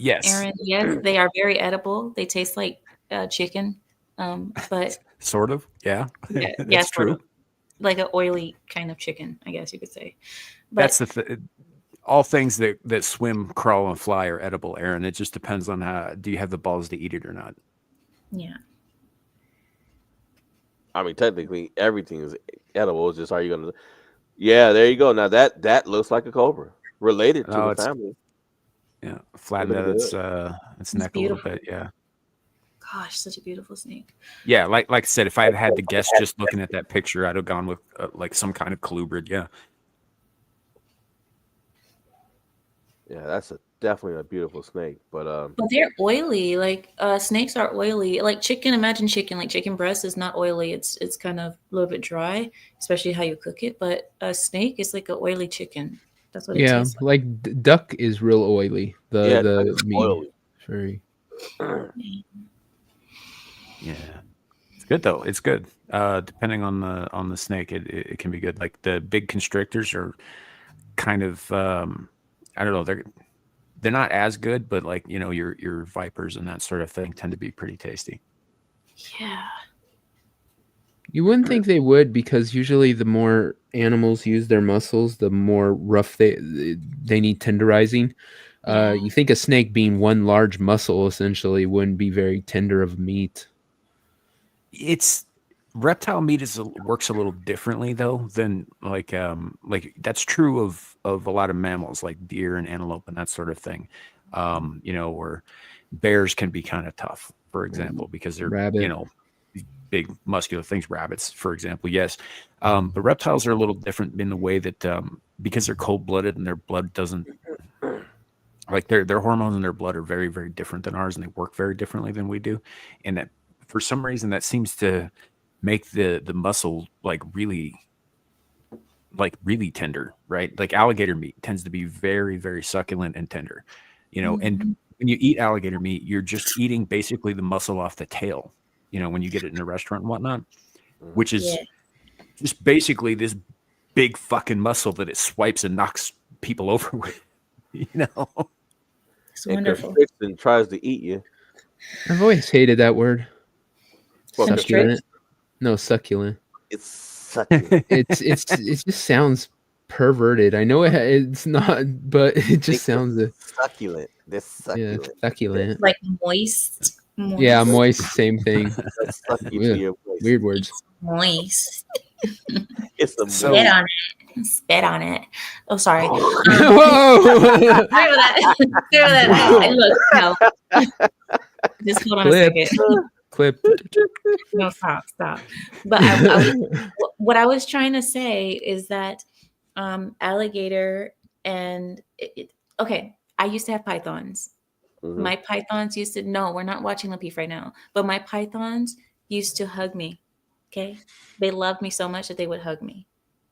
Yes. Aaron, yes, they are very edible. They taste like chicken, but Sort of. Yeah. yeah, That's yeah, sort true. of. Like an oily kind of chicken, I guess you could say. But That's all things that swim, crawl, and fly are edible, Aaron. It just depends on do you have the balls to eat it or not. yeah. I mean, technically, everything is edible. It's just how you gonna? Yeah, there you go. Now that looks like a cobra related to Oh, the it's family. yeah, It flattened looks out good. its It's neck a little beautiful. bit. Yeah, Gosh, such a beautiful snake. yeah. Like I said, if I had to guess, just looking at that picture, I'd have gone with like some kind of colubrid. Yeah. Yeah, that's definitely a beautiful snake. But But they're oily. Like snakes are oily. Like chicken, imagine chicken. Like chicken breast is not oily. It's kind of a little bit dry, especially how you cook it. But a snake is like an oily chicken. That's what it Yeah, tastes like duck is real oily. yeah, The it's meat, oily. very. like. Yeah. It's good though. It's good. Depending on the snake, it can be good. Like the big constrictors are kind of I don't know, they're not as good, but like, you know, your vipers and that sort of thing tend to be pretty tasty. Yeah. You wouldn't think they would, because usually the more animals use their muscles, the more rough they need tenderizing. Yeah. You think a snake, being one large muscle, essentially wouldn't be very tender of meat. It's reptile meat works a little differently though than like that's true of a lot of mammals like deer and antelope and that sort of thing. You know, where bears can be kind of tough, for example, because they're, you Rabbit. know, these big muscular things. Rabbits, for example, yes. But reptiles are a little different in the way that because they're cold-blooded and their blood doesn't, like their hormones in their blood are very, very different than ours, and they work very differently than we do. And that for some reason that seems to make the muscle really tender, right? Like alligator meat tends to be very, very succulent and tender, you know. And Mhm. when you eat alligator meat, you're just eating basically the muscle off the tail, you know, when you get it in a restaurant and whatnot, which is Yeah. just basically this big fucking muscle that it swipes and knocks people over with, you know. It's And wonderful. constricts and tries to eat you. I've always hated that word. Well, Constrict? Succulent. No, succulent. it's succulent. It just sounds perverted. I know it's not, but it just sounds succulent. They're yeah, succulent. succulent. Like moist. Moist. Yeah, moist, same thing. Let's suck you Yeah, to your place. Weird words. Moist. It's the So- Spit on it. Spit on it. Oh, sorry. Whoa! Sorry about that. Sorry about that. Look, no. Just hold on Clip. a second. Clip. No, stop. But what I was trying to say is that alligator and okay, I used to have pythons. Mhm. My pythons used to, no, we're not watching Lepeef right now, but my pythons used to hug me. Okay. They loved me so much that they would hug me.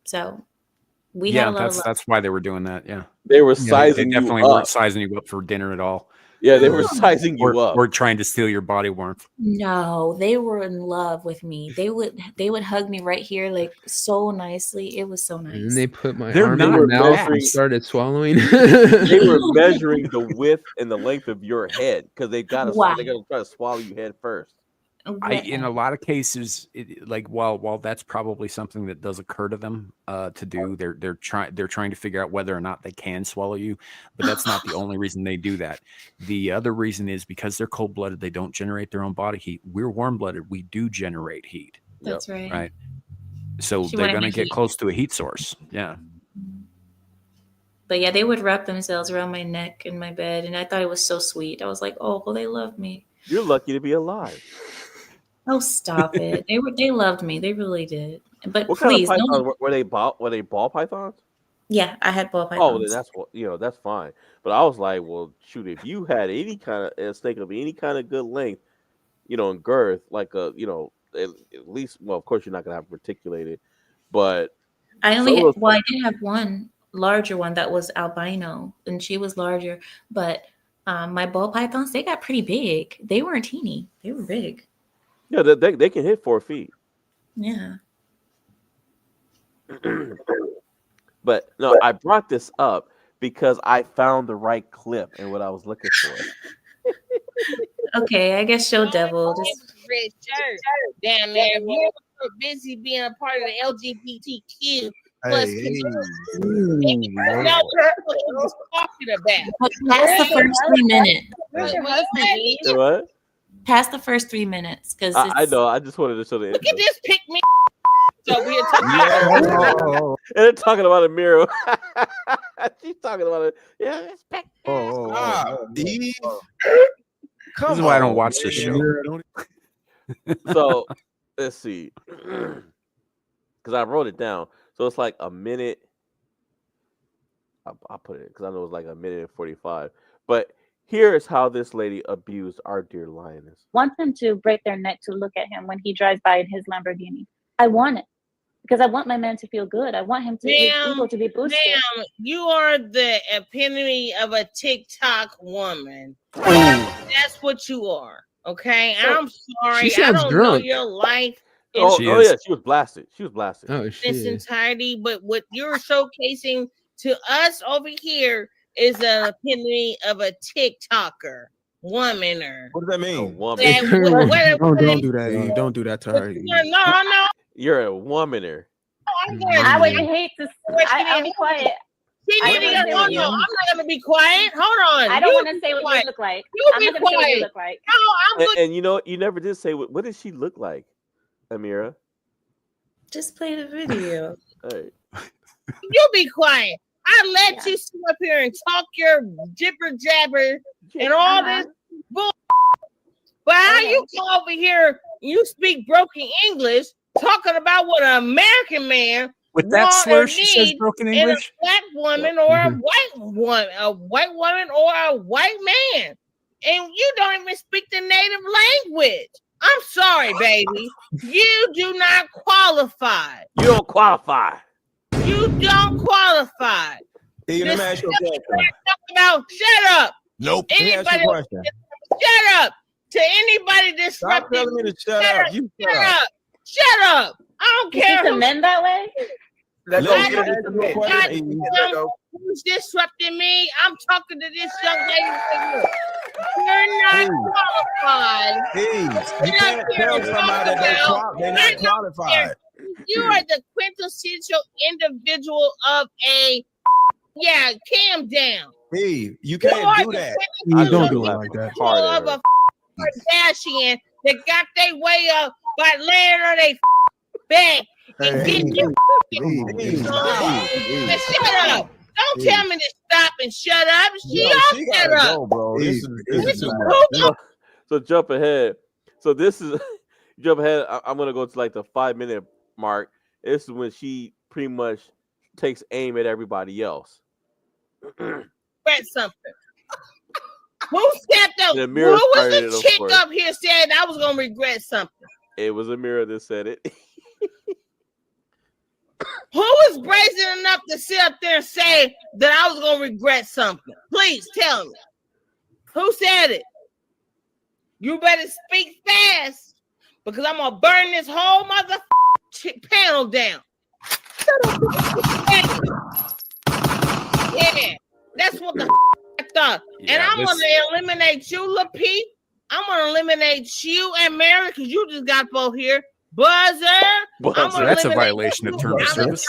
So we had a lot of love. That's why they were doing that. Yeah. They were Yeah, They sizing you definitely up. weren't sizing you up for dinner at all. Yeah, they were sizing you Or, up. or trying to steal your body warmth. No, they were in love with me. They would hug me right here, like so nicely. It was so nice. And they put my They're arm in not their mouth measuring- and started swallowing. They were measuring the width and the length of your head because they're gonna try to swallow you head first. In a lot of cases, while that's probably something that does occur to them to do, they're trying to figure out whether or not they can swallow you, but that's not the only reason they do that. The other reason is because they're cold blooded, they don't generate their own body heat. We're warm blooded, we do generate heat, That's right. right? So She they're wanted gonna my get heat. close to a heat source. Yeah. But yeah, they would wrap themselves around my neck in my bed, and I thought it was so sweet. I was like, oh, well, they love me. You're lucky to be alive. Oh, stop it. They loved me. They really did. But What please, kind of pythons no. were they? Were they ball pythons? Yeah, I had ball Oh, then pythons. that's what that's fine. But I was like, well, shoot, if you had any kind of a snake of any kind of good length, and girth, like at least, well, of course you're not gonna have reticulated, but I some of those- I did have one larger one that was albino, and she was larger. But my ball pythons, they got pretty big. They weren't teeny. They were big. yeah, they can hit 4 feet. Yeah. But no, I brought this up because I found the right clip and what I was looking for. Okay, I guess show devil. Just Red shirt down there. If you were busy being a part of the LGBTQ plus community, you know what he was talking about. past the first 3 minutes. Where's your husband? What? past the first 3 minutes because I know. I just wanted to show the Look at intro. this pick me over here talking about Yo. And they're talking about a mirror. She's talking about it. Yeah, it's pick. Eve. This is why I don't watch this show. So let's see. Because I wrote it down. So it's like a minute. I'll put it because I know it's like a minute and 45. But here is how this lady abused our dear lioness. Want them to break their neck to look at him when he drives by in his Lamborghini. I want it because I want my man to feel good. I want him to his ego to be boosted. Damn, you are the epitome of a TikTok woman. That's what you are. Okay, I'm sorry. She I sounds don't drunk. know your life in Oh, She yeah, is. she was blasted. She was blasted. Oh its shit! entirety, but what you're showcasing to us over here is an epitome of a TikToker, womaner. What does that A mean? woman. That Don't do that. Eve. Don't do that to her. Eve. No. You're a womaner. I'm I would going hate to. I'll be quiet. She I need to don't get wanna say what you- I'm not gonna be quiet. Hold on. I don't You want to be say what quiet. you look like. You I'm be not going to say what you quiet. look like. No, I'm good. And you know, you never did say what does she look like, Amira? just play the video. Hey. You be quiet. I let you sit up here and talk your jibber jabber and all this bull. But how you come over here, you speak broken English, talking about what an American man With that want slur, or she says need broken in English. a black woman or a white woman or a white man, and you don't even speak the native language. I'm sorry, baby. You do not qualify. You don't qualify. You don't qualify. Eve, let me ask you a question. About shut up. Nope. Let me ask you Anybody a question. shut up to anybody Stop disrupting. telling me to shut up. You shut Shut up. up. Shut up. I don't You care see some men that way? Let I go. don't Let me ask you a question, Eve. Let go. who's disrupting me. I'm talking to this young lady right here. You're not qualified. Eve, you can't tell somebody that they're not qualified. You are the quintessential individual of a calm down. Eve, you You can't are do the that. Eve, don't do it quintessential like that. Hard at of her. a Kardashian that got their way up by laying on their back and Hey, getting their Eve, shut up. Don't tell me to stop and shut up. Yo, Y'all she shut gotta up. go, bro. This is too much. Who So jump ahead. So this is jump ahead. I'm gonna go to like the 5-minute mark. This is when she pretty much takes aim at everybody else. regret something? Who stepped up? The Who mirror was started it, the of chick course. up here saying I was gonna regret something? It was Amira that said it. Who was brazen enough to sit up there and say that I was gonna regret something? Please tell me. Who said it? You better speak fast because I'm gonna burn this whole panel down. Yeah, that's what the I thought. And Yeah, I'm gonna eliminate you, LaPete. I'm gonna eliminate you and Mary because you just got both here. Buzzer. I'm So gonna that's a eliminate violation of you. terms of I'm gonna service.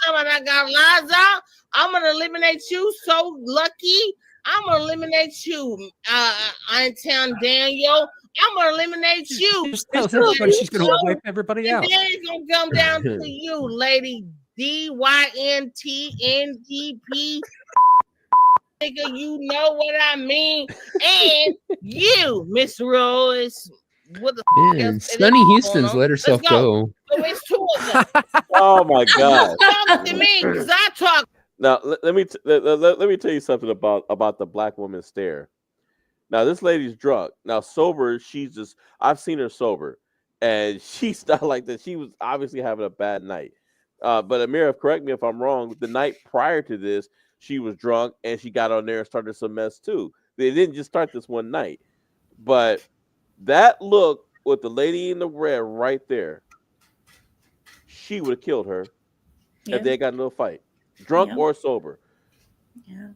I got Laza. I'm gonna eliminate you. So lucky. I'm gonna eliminate you, Eintown Daniel. I'm gonna eliminate you. Just tells everybody she's gonna wipe everybody And out. then it's gonna come down to you, lady DYNTNGP. Nigga, you know what I mean. And you, Miss Rose. What the Man, else? Sunny Houston's let Let's herself go. So it's two of them. Oh my god! Talk to me, because I talk. Now let me tell you something about the black woman stare. Now this lady's drunk. Now sober, I've seen her sober, and she's not like that. She was obviously having a bad night. But Amira, correct me if I'm wrong. The night prior to this, she was drunk and she got on there and started some mess too. They didn't just start this one night, but that look with the lady in the red right there, she would have killed her if they got into a fight, drunk or sober. Yeah.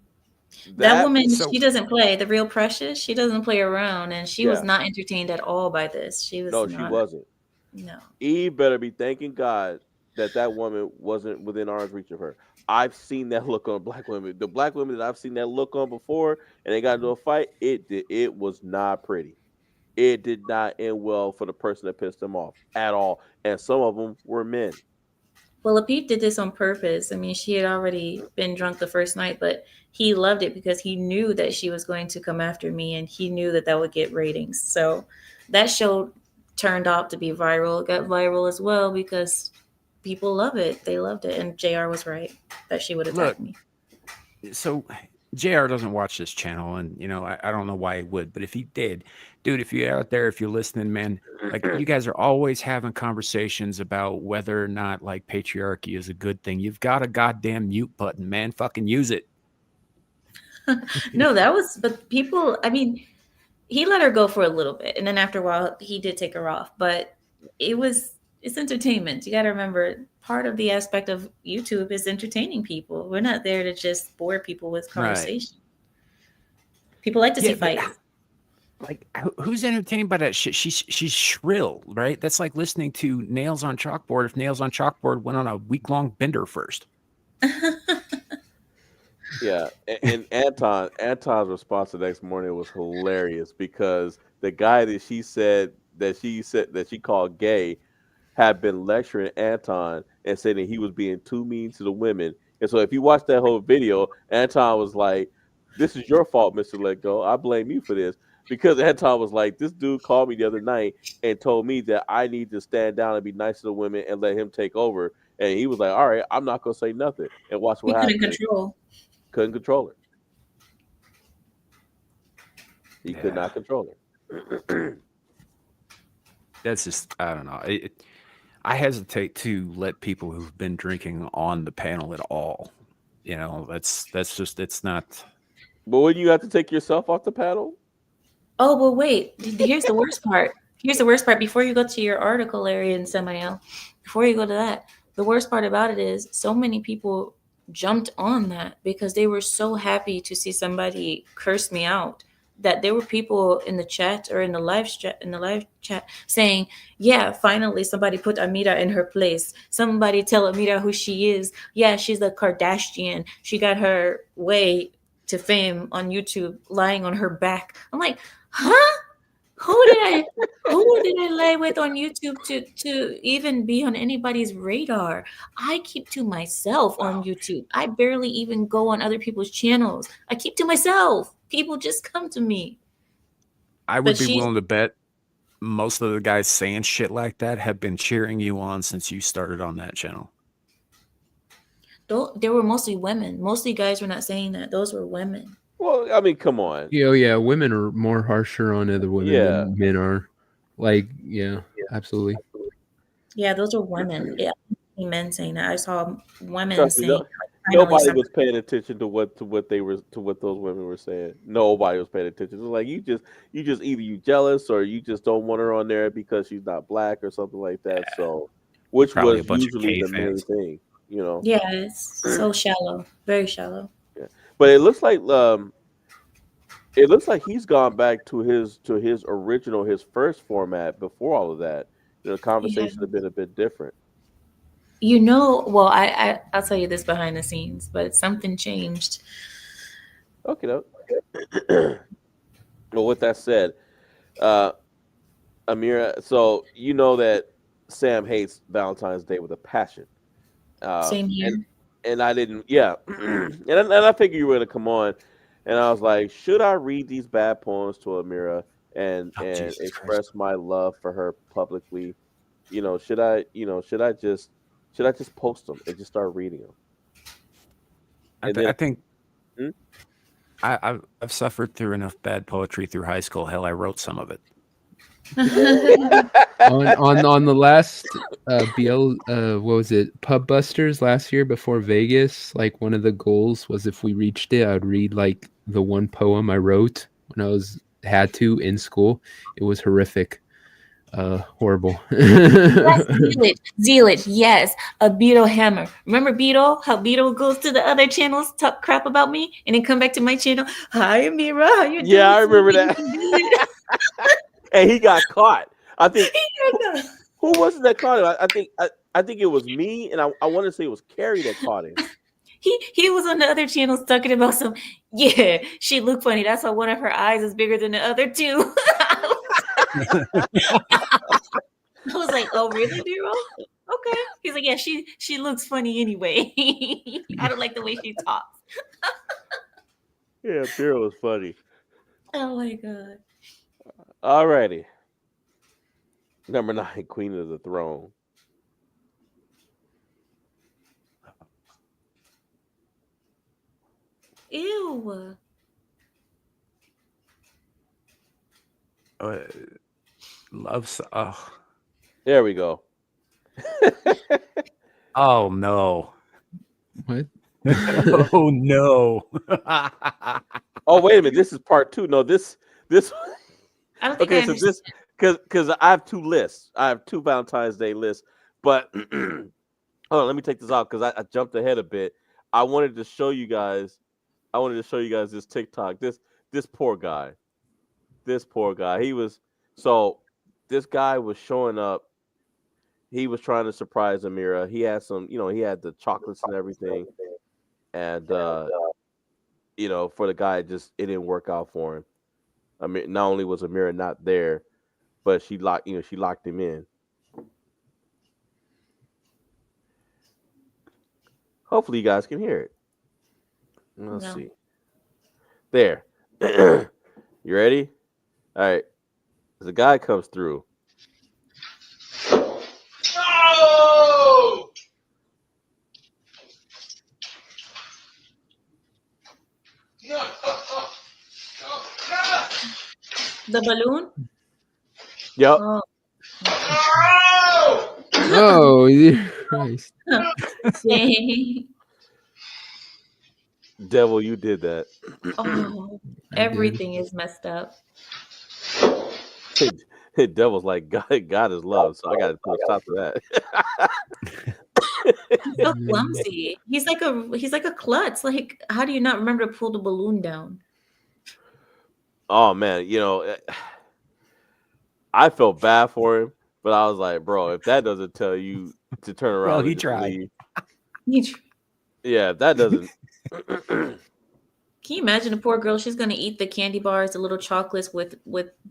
That woman, she doesn't play. The real Precious, she doesn't play around, and she was not entertained at all by this. She was she wasn't. No. Eve better be thanking God that woman wasn't within arm's reach of her. I've seen that look on black women. The black women that I've seen that look on before, and they got into a fight. It was not pretty. it did not end well for the person that pissed him off at all. And some of them were men. Well, Apip did this on purpose. I mean, she had already been drunk the first night, but he loved it because he knew that she was going to come after me, and he knew that that would get ratings. So that show turned out to be viral. It got viral as well because people love it. They loved it, and JR was right that she would attack Look, me. So JR doesn't watch this channel, and I don't know why he would, but if he did, dude, if you're out there, if you're listening, man, like you guys are always having conversations about whether or not like patriarchy is a good thing. You've got a goddamn mute button, man. Fucking use it. No, that was, but people, I mean, he let her go for a little bit, and then after a while, he did take her off. But it's entertainment. You got to remember, part of the aspect of YouTube is entertaining people. We're not there to just bore people with conversation. People like to see fights. Like, who's entertained by that shit? She's shrill, right? That's like listening to Nails on Chalkboard if Nails on Chalkboard went on a week-long bender first. Yeah, and Anton's response the next morning was hilarious because the guy that she called gay had been lecturing Anton and saying that he was being too mean to the women. And so if you watch that whole video, Anton was like, "This is your fault, Mr. Let Go. I blame you for this." Because Anton was like, "This dude called me the other night and told me that I need to stand down and be nice to the women and let him take over." And he was like, "All right, I'm not gonna say nothing." And watch what happened. Couldn't control her. He could not control her. That's just, I don't know. I hesitate to let people who've been drinking on the panel at all. That's just, it's not. But wouldn't you have to take yourself off the panel? Oh, but wait. Here's the worst part. Here's the worst part. Before you go to your article, Larry and Samael, before you go to that, the worst part about it is so many people jumped on that because they were so happy to see somebody curse me out that there were people in the chat or in the live chat saying, yeah, finally somebody put Amira in her place. Somebody tell Amira who she is. Yeah, she's a Kardashian. She got her way to fame on YouTube lying on her back. I'm like, huh? Who did I lay with on YouTube to even be on anybody's radar? I keep to myself on YouTube. I barely even go on other people's channels. I keep to myself. People just come to me. I would be willing to bet most of the guys saying shit like that have been cheering you on since you started on that channel. They were mostly women. Mostly guys were not saying that. Those were women. Well, I mean, come on. Yeah, women are more harsher on other women than men are. Like, yeah, absolutely. Yeah, those are women. Yeah, men saying that. I saw women saying. Nobody was paying attention to what those women were saying. Nobody was paying attention. It was like you just either you jealous or you just don't want her on there because she's not black or something like that. So, which probably was usually the main thing, Yeah, it's so shallow, very shallow. Yeah, but it looks like he's gone back to his original, his first format before all of that. The conversations have been a bit different. Well, I'll tell you this behind the scenes, but something changed. Okay, well, with that said, Amira, so you know that Sam hates Valentine's Day with a passion. Same here. And I didn't, yeah. and I figured you were going to come on, and I was like, should I read these bad poems to Amira and express Christ. My love for her publicly? Should I just post them and just start reading them? I think I've suffered through enough bad poetry through high school. Hell, I wrote some of it. on the last what was it, Pub Busters last year before Vegas, like one of the goals was if we reached it, I'd read like the one poem I wrote when I had to in school. It was horrific. Horrible. Yes, Zealot, yes. A Beetle hammer. Remember Beetle? How Beetle goes to the other channels, talk crap about me, and then come back to my channel. Hi, Amira. How you doing? Yeah, I remember that. And he got caught. I think. Who was it that caught him? I think it was me, and I want to say it was Carrie that caught him. He was on the other channels talking about she looked funny. That's why one of her eyes is bigger than the other two. I was like, oh, really, B-roll? Okay. He's like, yeah, she looks funny anyway. I don't like the way she talks. Yeah, Bureau was funny. Oh my god. Alrighty. Number 9, Queen of the Throne. Ew. Loves. Oh. There we go. Oh no. What? Oh no. Oh, wait a minute. This is part 2. No, this. I don't think I Okay, so this because I have 2 lists. I have 2 Valentine's Day lists, but hold on, let me take this out because I jumped ahead a bit. I wanted to show you guys. This TikTok. This poor guy. This poor guy. This guy was showing up. He was trying to surprise Amira. He had he had the chocolates and everything, and for the guy, it didn't work out for him. I mean, not only was Amira not there, but she locked him in. Hopefully, you guys can hear it. Let's see. There. You ready? All right. The guy comes through. No! The balloon? Yep. Oh. Oh, dear Christ. Dang. Devil, you did that. Oh, everything is messed up. Devil's like, God is love, so I got to put a stop to that. He's so clumsy. He's like a klutz. Like, how do you not remember to pull the balloon down? Oh man, I felt bad for him, but I was like, bro, if that doesn't tell you to turn around, Well, and he just tried. leave, yeah, if that doesn't. Can you imagine a poor girl? She's gonna eat the candy bars, the little chocolates with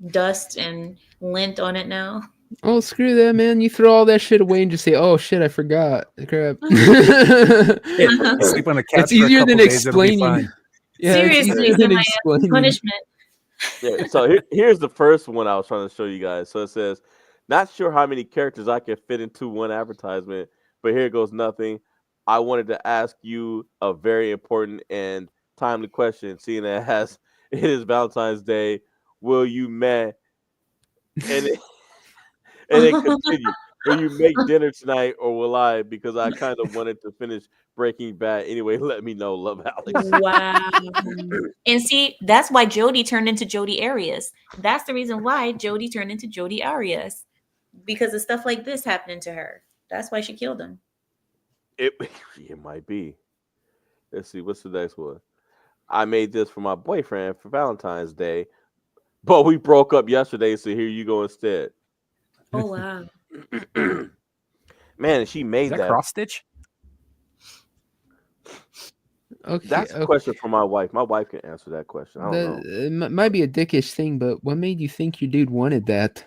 dust and lint on it now. Oh, screw that, man. You throw all that shit away and just say, oh, shit, I forgot. Crap. Sleep on the couch. It's easier than explaining. Yeah, seriously, it's easier than my explaining. punishment. Yeah, so here's the first one I was trying to show you guys. So it says, not sure how many characters I can fit into one advertisement, but here goes nothing. I wanted to ask you a very important and timely question, seeing that it is Valentine's Day. Will you and it continued. Will you make dinner tonight or will I? Because I kind of wanted to finish Breaking Bad. Anyway, let me know. Love, Alex. Wow. And see, that's why Jody turned into Jody Arias. That's the reason why Jody turned into Jody Arias. Because of stuff like this happening to her. That's why she killed him. It might be. Let's see. What's the next one? I made this for my boyfriend for Valentine's Day, but we broke up yesterday, so here you go instead. Oh, wow. Man, she made that cross stitch. Okay, that's a question for my wife. My wife can answer that question. I don't know. It might be a dickish thing, but what made you think your dude wanted that?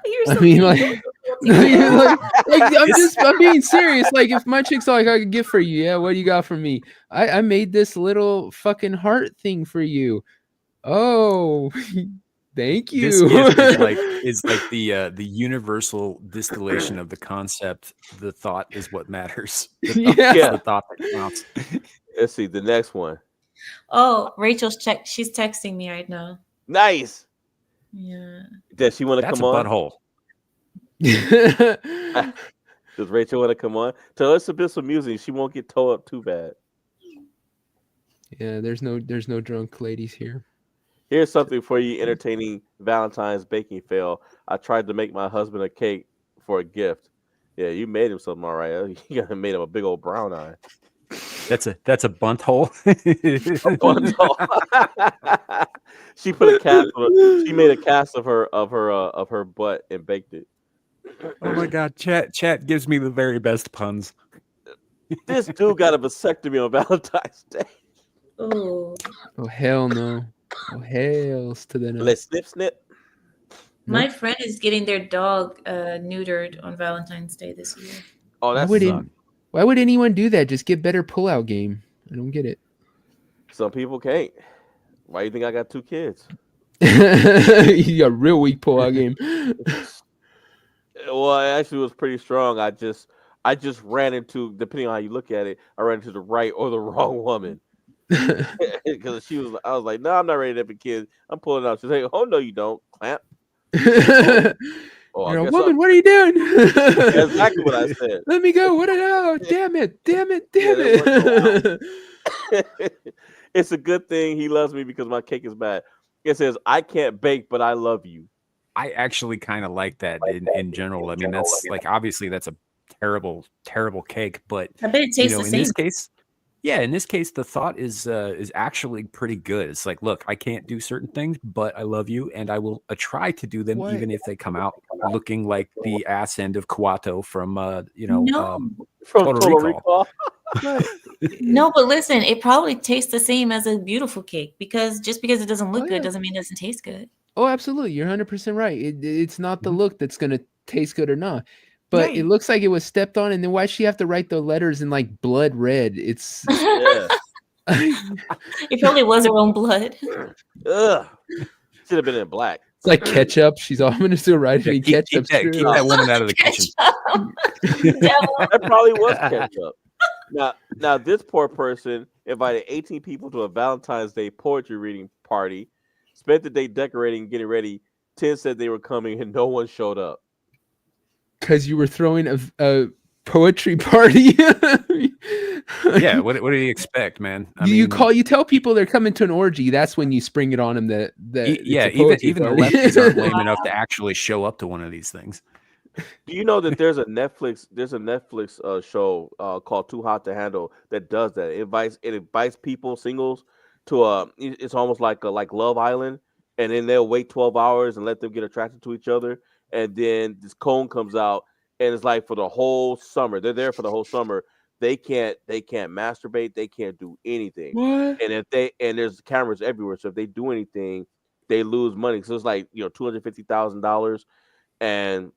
You're so I'm being serious. Like, if my chick's like, I could gift for you, yeah, what do you got for me? I made this little fucking heart thing for you. Oh, thank you. This gift is like the universal distillation of the concept. The thought is what matters. The thought that counts. Let's see the next one. Oh, Rachel's she's texting me right now. Nice. Yeah. Does she want to come on? Butthole. Does Rachel want to come on? Tell us Abyssal Musings. She won't get towed up too bad. Yeah, there's no drunk ladies here. Here's something for you entertaining Valentine's baking fail. I tried to make my husband a cake for a gift. Yeah, you made him something all right. You made him a big old brown eye. That's a bunt hole. A bunt hole. She put a cast. She made a cast of her butt and baked it. Oh my god, chat gives me the very best puns. This dude got a vasectomy on Valentine's Day. Oh. Oh hell no. Oh, hails to the no. Let's snip. My Nope. friend is getting their dog neutered on Valentine's Day this year. Oh, Why that's why would anyone do that? Just get better pullout game. I don't get it. some people can't. Why you think I got 2 kids? You got real weak pullout game. Well, it actually was pretty strong. I just ran into, depending on how you look at it, I ran into the right or the wrong woman. Because I was like, no, I'm not ready to have a kid. I'm pulling out. She's like, oh no, you don't. Clamp. Oh, I You're a guess woman. What are you doing? That's exactly what I said. Let me go. What? Oh, damn it! Yeah, it's a good thing he loves me because my cake is bad. It says, I can't bake, but I love you. I actually kind of like that in general. I mean, that's like, obviously that's a terrible cake, but I bet it tastes the in same. this case, in this case, the thought is actually pretty good. It's like, look, I can't do certain things, but I love you, and I will try to do them, What? even if they come out looking like the ass end of Kuato from From Total Recall. No, but listen, it probably tastes the same as a beautiful cake because just because it doesn't look Oh, good yeah. doesn't mean it doesn't taste good. Oh, absolutely. You're 100% right. It's not the look that's going to taste good or not. But Right. it looks like it was stepped on. And then why she have to write the letters in like blood red? It's Yeah. It probably was her own blood. Ugh. Should have been in black. It's like ketchup. She's all going to write it in Keep ketchup. that woman out of the kitchen. That probably was ketchup. Now this poor person invited 18 people to a Valentine's Day poetry reading party, spent the day decorating, getting ready. 10 said they were coming, and no one showed up. Because you were throwing a poetry party. Yeah, what do you expect, man? You tell people they're coming to an orgy. That's when you spring it on them. That even the lefties aren't lame enough to actually show up to one of these things. Do you know that there's a Netflix show called Too Hot to Handle that does that? It invites people, singles, to it's almost like Love Island, and then they'll wait 12 hours and let them get attracted to each other, and then this cone comes out, and it's like for the whole summer. They're there for the whole summer. They can't masturbate. They can't do anything. What? And there's cameras everywhere, so if they do anything, they lose money. So it's like $250,000, and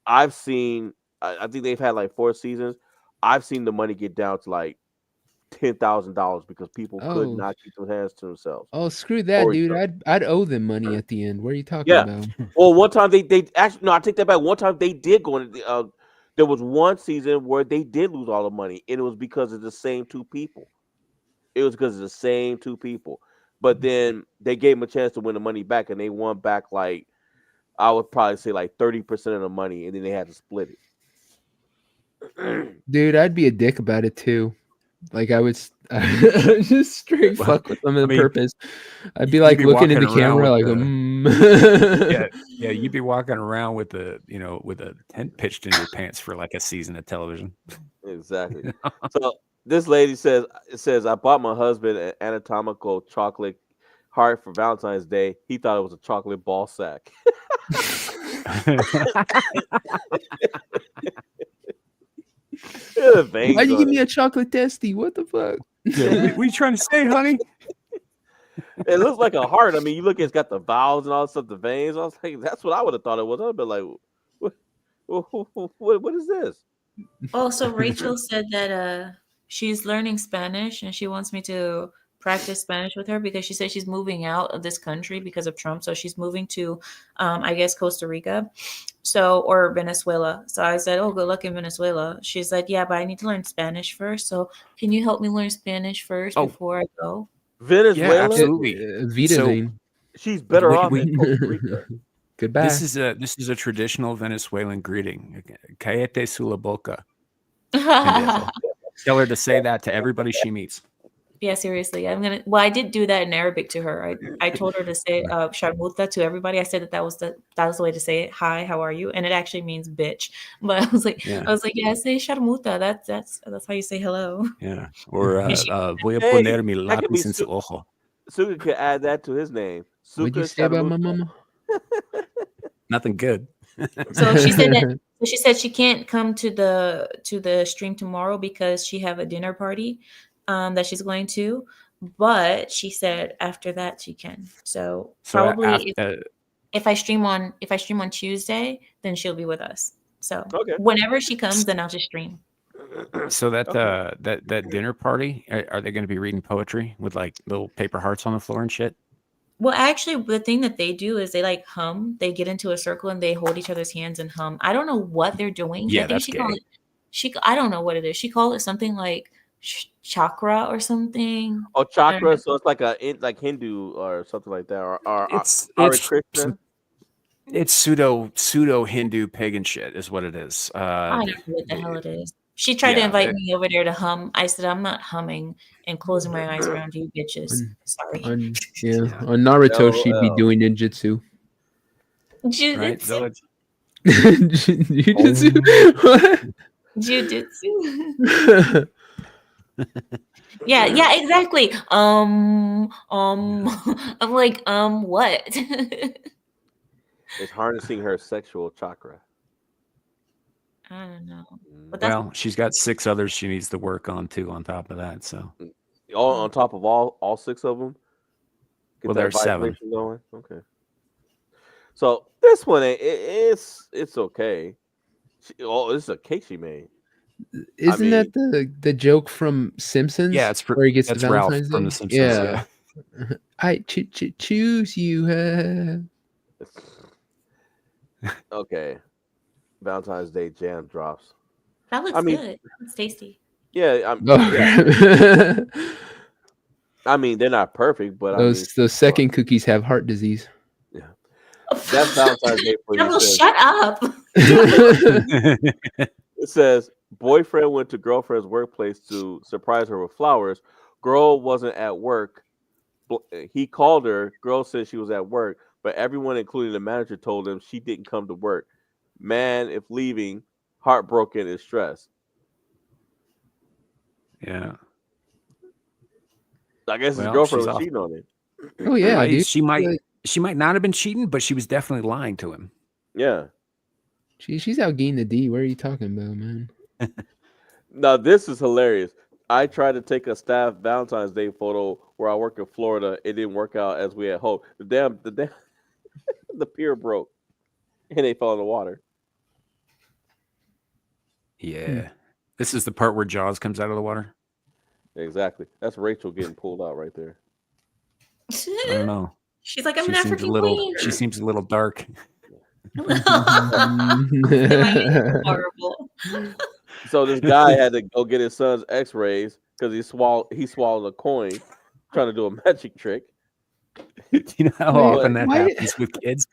I've seen, I think they've had like 4 seasons. I've seen the money get down to like $10,000 because people could not keep their hands to themselves. Oh, screw that, dude! I'd owe them money at the end. What are you talking about? Well, one time they actually, no, I take that back. One time they did go into there was one season where they did lose all the money, and it was because of the same 2 people. It was because of the same 2 people. But then they gave them a chance to win the money back, and they won back like, I would probably say like 30% of the money, and then they had to split it. Dude, I'd be a dick about it too. Like I would just straight fuck with them on purpose. I'd be like looking in the camera like, yeah, you'd be walking around with a tent pitched in your pants for like a season of television. Exactly. So this lady says, I bought my husband an anatomical chocolate heart for Valentine's Day. He thought it was a chocolate ball sack. Why'd you give me a chocolate testy? What the fuck? Yeah, what are you trying to say, honey? It looks like a heart. I mean, you look, it's got the valves and all that stuff, the veins. I was like, that's what I would have thought it was. I'd be like, what is this? Also, Rachel said that she's learning Spanish and she wants me to practice Spanish with her because she said she's moving out of this country because of Trump. So she's moving to, I guess, Costa Rica, or Venezuela. So I said, oh, good luck in Venezuela. She's like, yeah, but I need to learn Spanish first. So can you help me learn Spanish first before I go? Venezuela, yeah, absolutely. She's better off in Costa Rica. Goodbye. This is a traditional Venezuelan greeting. Cállate su la boca. Tell her to say that to everybody she meets. Yeah, seriously. I did do that in Arabic to her. I told her to say sharmuta to everybody. I said that was the way to say it. Hi, how are you? And it actually means bitch. But I was like, yeah, say sharmuta. That's how you say hello. Yeah. Or voy a poner mi lápiz en su ojo. Suga could add that to his name. What'd you say about my mama? Nothing good. So she said that. So she said she can't come to the stream tomorrow because she have a dinner party that she's going to. but she said after that she can. So So probably if I stream on Tuesday, then she'll be with us. So Okay. whenever she comes, then I'll just stream. So that Okay. that dinner party, are they going to be reading poetry with like little paper hearts on the floor and shit? Well, actually, the thing that they do is they like hum. They get into a circle and they hold each other's hands and hum. I don't know what they're doing. Yeah, I think that's she called gay. it. I don't know what it is. She called it something like chakra or something. Oh, I don't chakra. know. So it's like like Hindu or something like that, or It's Hare Krishna. it's pseudo Hindu pagan shit is what it is. I don't know what the hell it is. She tried to invite me over there to hum. I said I'm not humming and closing my eyes around you bitches. Sorry. On Naruto, she'd be LOL. doing ninjutsu. Right? Jujutsu. Jujutsu? What? Jujutsu. Yeah, exactly. I'm like, what? It's harnessing her sexual chakra. I don't know. But that's Well, she's got 6 others she needs to work on too on top of that. So All on top of all 6 of them. Get well, that there's 7. vibration going. Okay. So this one, it's okay. This is a cake she made. Isn't that the joke from Simpsons? Yeah, it's where he gets that's the Ralph Valentine's from Day? The Simpsons. Yeah. I choose you. Okay. Valentine's Day jam drops. That looks good. It's tasty. Yeah, I mean, they're not perfect, but those second cookies have heart disease. Yeah, that's Valentine's Day for you. Devil, shut up. It says boyfriend went to girlfriend's workplace to surprise her with flowers. Girl wasn't at work. He called her. Girl said she was at work, but everyone, including the manager, told him she didn't come to work. Man, if leaving, heartbroken and stressed. Yeah. I guess his Well, girlfriend she's was off. cheating on him. Oh yeah, Right, dude. she might not have been cheating, but she was definitely lying to him. Yeah. She's out getting the D. What are you talking about, man? Now this is hilarious. I tried to take a staff Valentine's Day photo where I work in Florida. It didn't work out as we had hoped. The pier broke and they fell in the water. Yeah. This is the part where Jaws comes out of the water. Exactly. That's Rachel getting pulled out right there. I don't know. She's like, I'm She an seems a African little. queen. She seems a little dark. Horrible. So this guy had to go get his son's X-rays because he swallowed a coin, trying to do a magic trick. You know how often that happens with kids?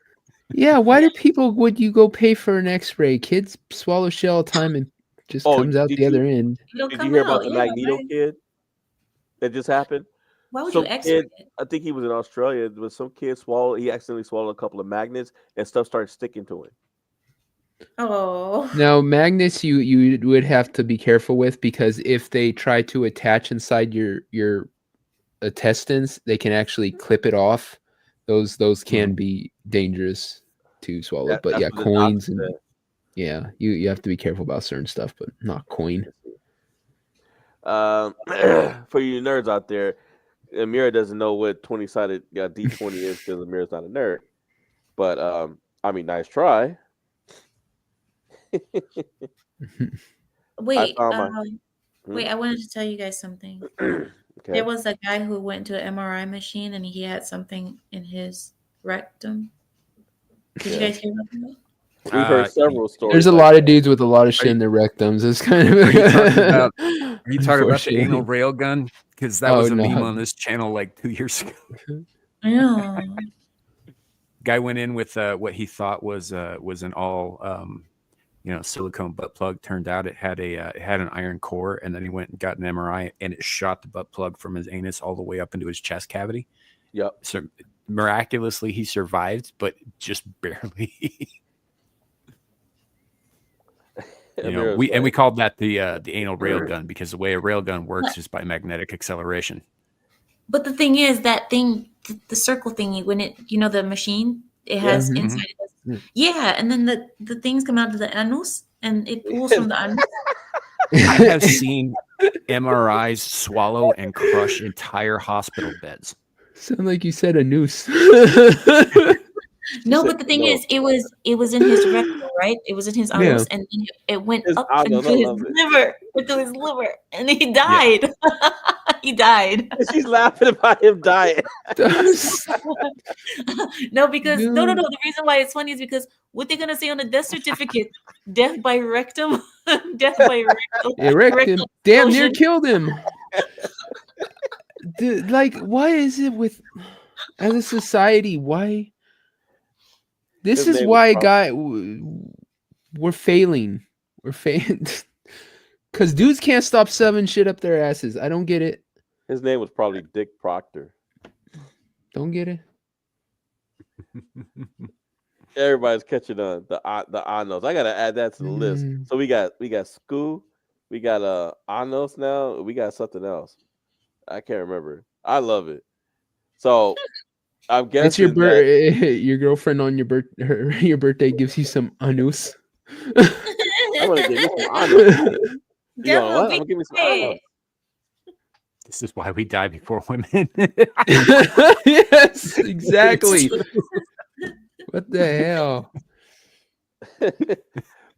Yeah, why would you go pay for an X-ray? Kids swallow shit all the time and just comes out the other end. It'll Did come you hear out, about the yeah, Magneto right? kid that just happened? Why would Some you X-ray kid, I think he was in Australia, but some kid he accidentally swallowed a couple of magnets and stuff started sticking to him. Oh. Now, magnets you would have to be careful with, because if they try to attach inside your intestines, they can actually clip it off. Those can be dangerous to swallow. But That's yeah, what the coins doctor and said. yeah, you have to be careful about certain stuff, but not coin. For you nerds out there, Amira doesn't know what 20-sided D20 is because Amira's not a nerd. But I mean, nice try. Wait, I I wanted to tell you guys something. Okay. There was a guy who went to an MRI machine and he had something in his rectum. Did you guys hear about that? We've heard several stories. There's a lot of dudes with a lot of shit in their rectums. It's kind of. Are you talking about the anal rail gun? Because that was a meme no. on this channel like 2 years ago. Yeah. Guy went in with what he thought was an all silicone butt plug. Turned out it had an iron core, and then he went and got an MRI, and it shot the butt plug from his anus all the way up into his chest cavity. Yep. So miraculously he survived, but just barely. We called that the anal rail gun, because the way a rail gun works is by magnetic acceleration. But the thing is, that thing, the circle thingy, when it, the machine, it has inside of it. Yeah, and then the things come out of the anus, and it pulls from the anus. I have seen MRIs swallow and crush entire hospital beds. Sound like you said a noose. No, said but the thing no. is, it was in his rectum, right? It was in his Yeah. anus, and then it went His up anus, into I his love it. liver, and he died. He died. She's laughing about him dying. No, because no. Dude. The reason why it's funny is because what they're gonna say on the death certificate: death by rectum, death by rectum. Erected. Damn near explosion. killed him. Dude, like, why is it with as a society? Why? This His is name why, was we're failing. We're failing because dudes can't stop shoving shit up their asses. I don't get it. His name was probably Dick Proctor. Don't get it. Everybody's catching on the Anos. I gotta add that to the list. So we got Scoo, we got Anos now. We got something else. I can't remember. I love it. So I'm guessing It's your your girlfriend on your birthday gives you some anus. I'm gonna give you some Anos. You know what? I'm gonna give me some Anos. This is why we die before women. Yes, exactly. What the hell?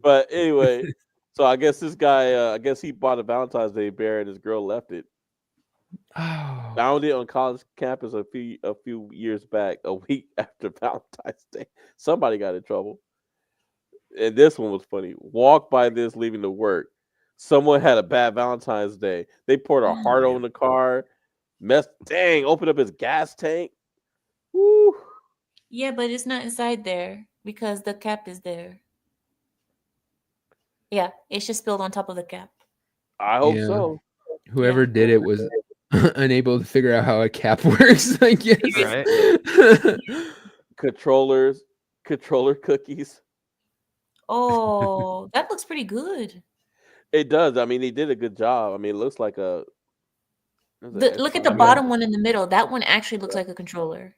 But anyway, so I guess this guy, I guess he bought a Valentine's Day bear and his girl left it. Oh. Found it on college campus a few years back, a week after Valentine's Day. Somebody got in trouble. And this one was funny. Walked by this leaving to work. Someone had a bad Valentine's Day. They poured a heart on the car. Opened up his gas tank. Woo. Yeah, but it's not inside there because the cap is there. Yeah, it's just spilled on top of the cap. I hope Yeah. so. Whoever did it was unable to figure out how a cap works. I guess. Right. Controller cookies. Oh, that looks pretty good. It does. I mean, they did a good job. I mean, it looks like Look at the bottom one in the middle. That one actually looks like a controller.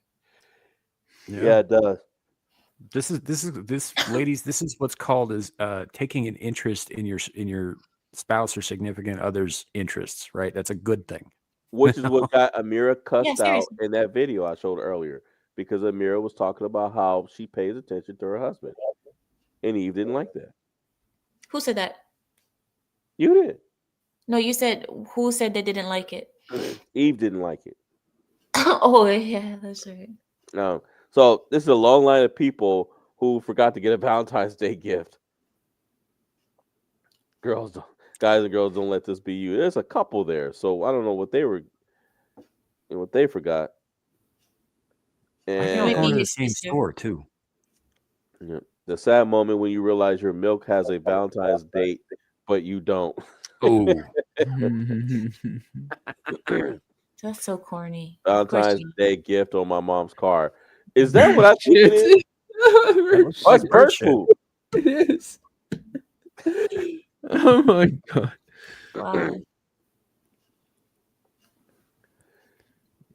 Yeah, it does. This ladies, this is what's called as taking an interest in your spouse or significant other's interests, right? That's a good thing. Which is what got Amira cussed out seriously. in that video I showed earlier, because Amira was talking about how she pays attention to her husband, and Eve didn't like that. Who said that? You did. No, you said who said they didn't like it? Eve didn't like it. Oh yeah, that's right. No. So this is a long line of people who forgot to get a Valentine's Day gift. Guys and girls, don't let this be you. There's a couple there, so I don't know what they forgot. And going to the same store too. Yeah. The sad moment when you realize your milk has a Valentine's date, but you don't. Oh. That's so corny. Valentine's Day gift on my mom's car. Is that what I think it is? Oh, it's bird food. It is. Oh my god. Wow.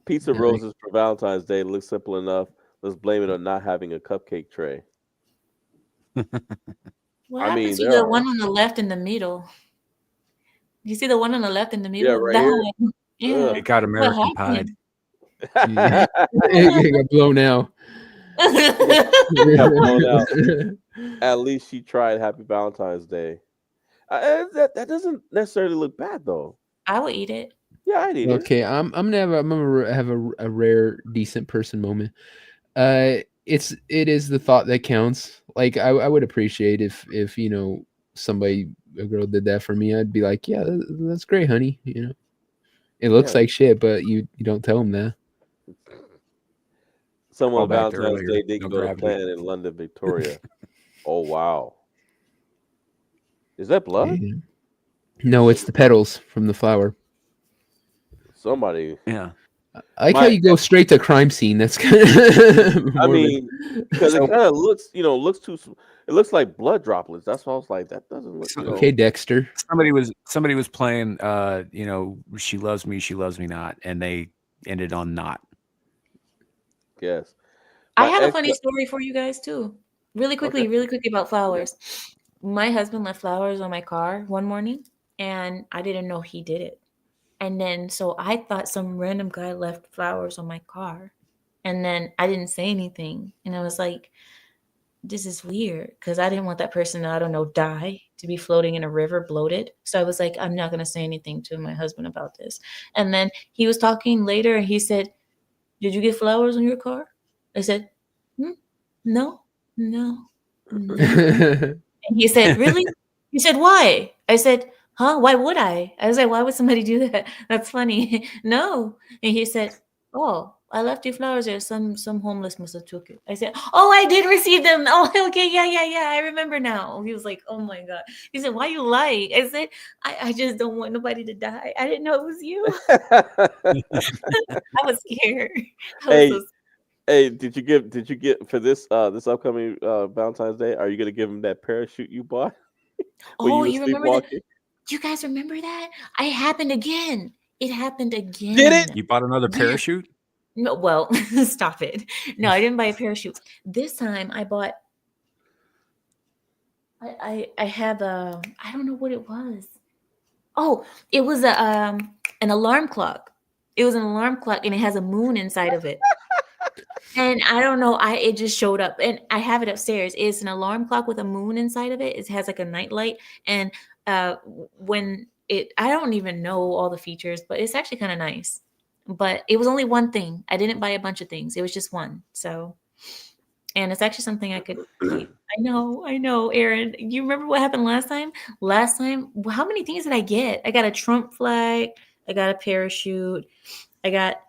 Pizza roses for Valentine's Day looks simple enough. Let's blame it on not having a cupcake tray. What happened to the one on the left in the middle? You see the one on the left in the middle? Yeah, right here. Yeah. It got American Pie. It got blown out. Got blown out. At least she tried. Happy Valentine's Day. That doesn't necessarily look bad though. I would eat it. Yeah, I'd eat it. Okay, I'm gonna have a rare decent person moment. It is the thought that counts. Like I would appreciate if a girl did that for me. I'd be like, yeah, that's great, honey. It looks like shit, but you don't tell them that. Someone on Call back to Valentine's earlier. Day didn't No go to gravity. Planet in London, Victoria. Oh wow. Is that blood? Yeah. No, it's the petals from the flower. Somebody. Yeah. I like how you go straight to crime scene. That's kind of. I mean, because it kind of looks, it looks like blood droplets. That's why I was like, that doesn't look. Okay, Dexter. Somebody was playing. She loves me not, and they ended on not. Yes. I have a funny story for you guys too. Really quickly about flowers. My husband left flowers on my car one morning, and I didn't know he did it. And then so I thought some random guy left flowers on my car. And then I didn't say anything. And I was like, this is weird because I didn't want that person to, I don't know, die, to be floating in a river bloated. So I was like, I'm not going to say anything to my husband about this. And then he was talking later and he said, did you get flowers on your car? I said, no, no, no. And he said, really? He said, why? I said, huh? Why would I? I was like, why would somebody do that? That's funny. No. And he said, oh, I left you flowers there. Some homeless must have took it. I said, oh, I did receive them. Oh, okay. Yeah. I remember now. He was like, oh my God. He said, why you lie? I said, I just don't want nobody to die. I didn't know it was you. I was scared. I was Hey, did you get for this this upcoming Valentine's Day? Are you gonna give him that parachute you bought? When Oh, you were you remember that? sleepwalking? You guys remember that? It happened again. It happened again. Did it? You bought another Yeah. parachute? No, well, stop it. No, I didn't buy a parachute. This time I bought I have a, I don't know what it was. Oh, it was a an alarm clock. It was an alarm clock and it has a moon inside of it. And I don't know, it just showed up and I have it upstairs. It's an alarm clock with a moon inside of it. It has like a night light and when I don't even know all the features, but it's actually kind of nice. But it was only one thing. I didn't buy a bunch of things. It was just one. So, and it's actually something I could keep. I know, Aaron. You remember what happened last time? Last time, how many things did I get? I got a Trump flag. I got a parachute. I got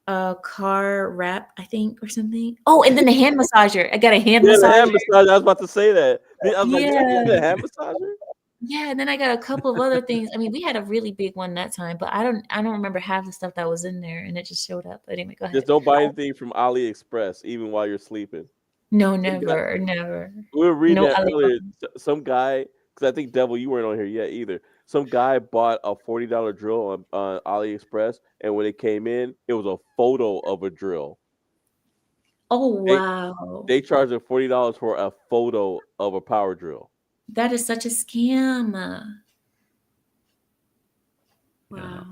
a car wrap, I think, or something. Oh, and then the hand massager. I got a hand Yeah, the hand massager. massager. I was about to say that. I was like, did you Yeah. get the hand massager? Yeah, and then I got a couple of other things. I mean, we had a really big one that time, but I don't remember half the stuff that was in there, and it just showed up. But anyway, go ahead. Just don't buy anything from AliExpress, even while you're sleeping. No, Some guy- never. We were reading No that Ali- earlier. Some guy, because I think Devil, you weren't on here yet either. Some guy bought a $40 drill on AliExpress, and when it came in, it was a photo of a drill. Oh They wow, they charged him $40 for a photo of a power drill. that is such a scam. Yeah. Wow.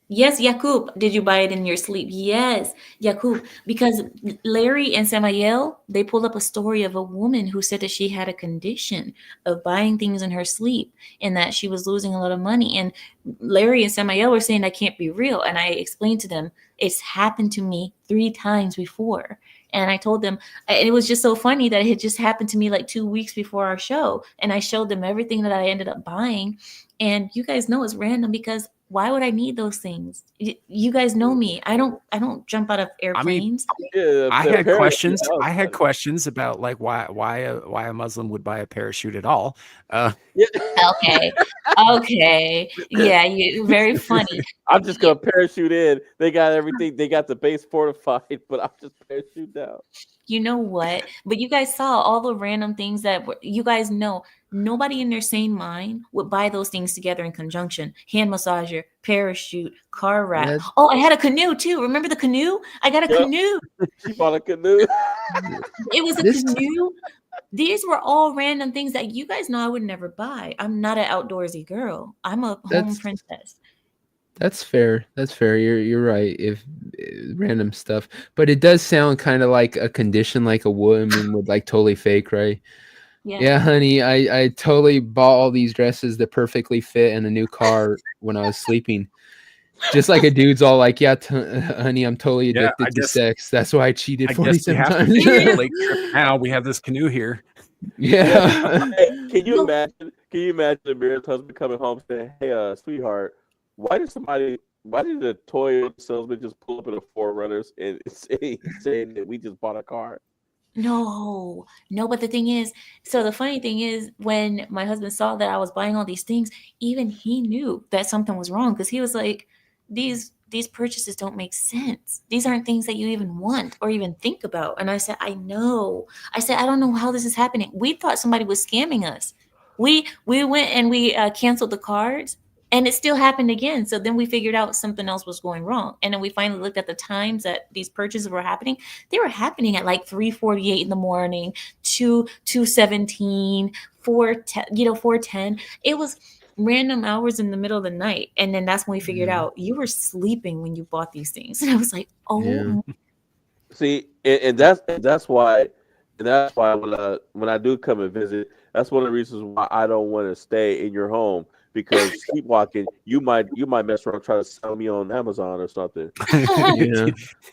Yes, Yakub. Did you buy it in your sleep? Yes, Yakub. Because Larry and Samael, they pulled up a story of a woman who said that she had a condition of buying things in her sleep and that she was losing a lot of money. And Larry and Samael were saying that can't be real. And I explained to them, it's happened to me 3 times before. And I told them, and it was just so funny that it had just happened to me like 2 weeks before our show. And I showed them everything that I ended up buying. And you guys know it's random because why would I need those things? You guys know me. I don't jump out of airplanes. Yeah, I the had parachute, questions. that was I had funny. questions about like why a Muslim would buy a parachute at all. Yeah. Okay. Yeah, you very funny. I'm just gonna parachute in. They got everything. They got the base fortified, but I'm just parachute down. You know what? But you guys saw all the random things that you guys know. Nobody in their sane mind would buy those things together in conjunction. Hand massager, parachute, car wrap. That's- Oh, I had a canoe too. Remember the canoe? I got a Yep. canoe. She bought a canoe. It was a This- canoe. These were all random things that you guys know I would never buy. I'm not an outdoorsy girl. I'm a home That's- princess. That's fair. That's fair. You're right. If random stuff, but it does sound kind of like a condition, like a woman would like totally fake, right? Yeah, honey, I totally bought all these dresses that perfectly fit in a new car when I was sleeping. Just like a dude's all like, yeah, honey, I'm totally Yeah, addicted I to guess- sex. That's why I cheated I guess we 47 have to times. take a lake trip now. We have this canoe here. Yeah. Hey, can you imagine? Can you imagine Amira's husband coming home saying, "Hey, sweetheart, why did the toy salesman just pull up in a 4Runners and saying that we just bought a car?" No, but the thing is, so the funny thing is, when my husband saw that I was buying all these things, even he knew that something was wrong because he was like, these purchases don't make sense. These aren't things that you even want or even think about. And I said, I know. I said, I don't know how this is happening. We thought somebody was scamming us. We went and we canceled the cards. And it still happened again. So then we figured out something else was going wrong. And then we finally looked at the times that these purchases were happening. They were happening at like 3:48 in the morning, 2:17, 4:10, 4:10. It was random hours in the middle of the night. And then that's when we figured Yeah. out you were sleeping when you bought these things. And I was like, oh, Yeah. See, and that's why when I do come and visit, that's one of the reasons why I don't want to stay in your home, because sleepwalking, you might mess around and try to sell me on Amazon or something. Yeah.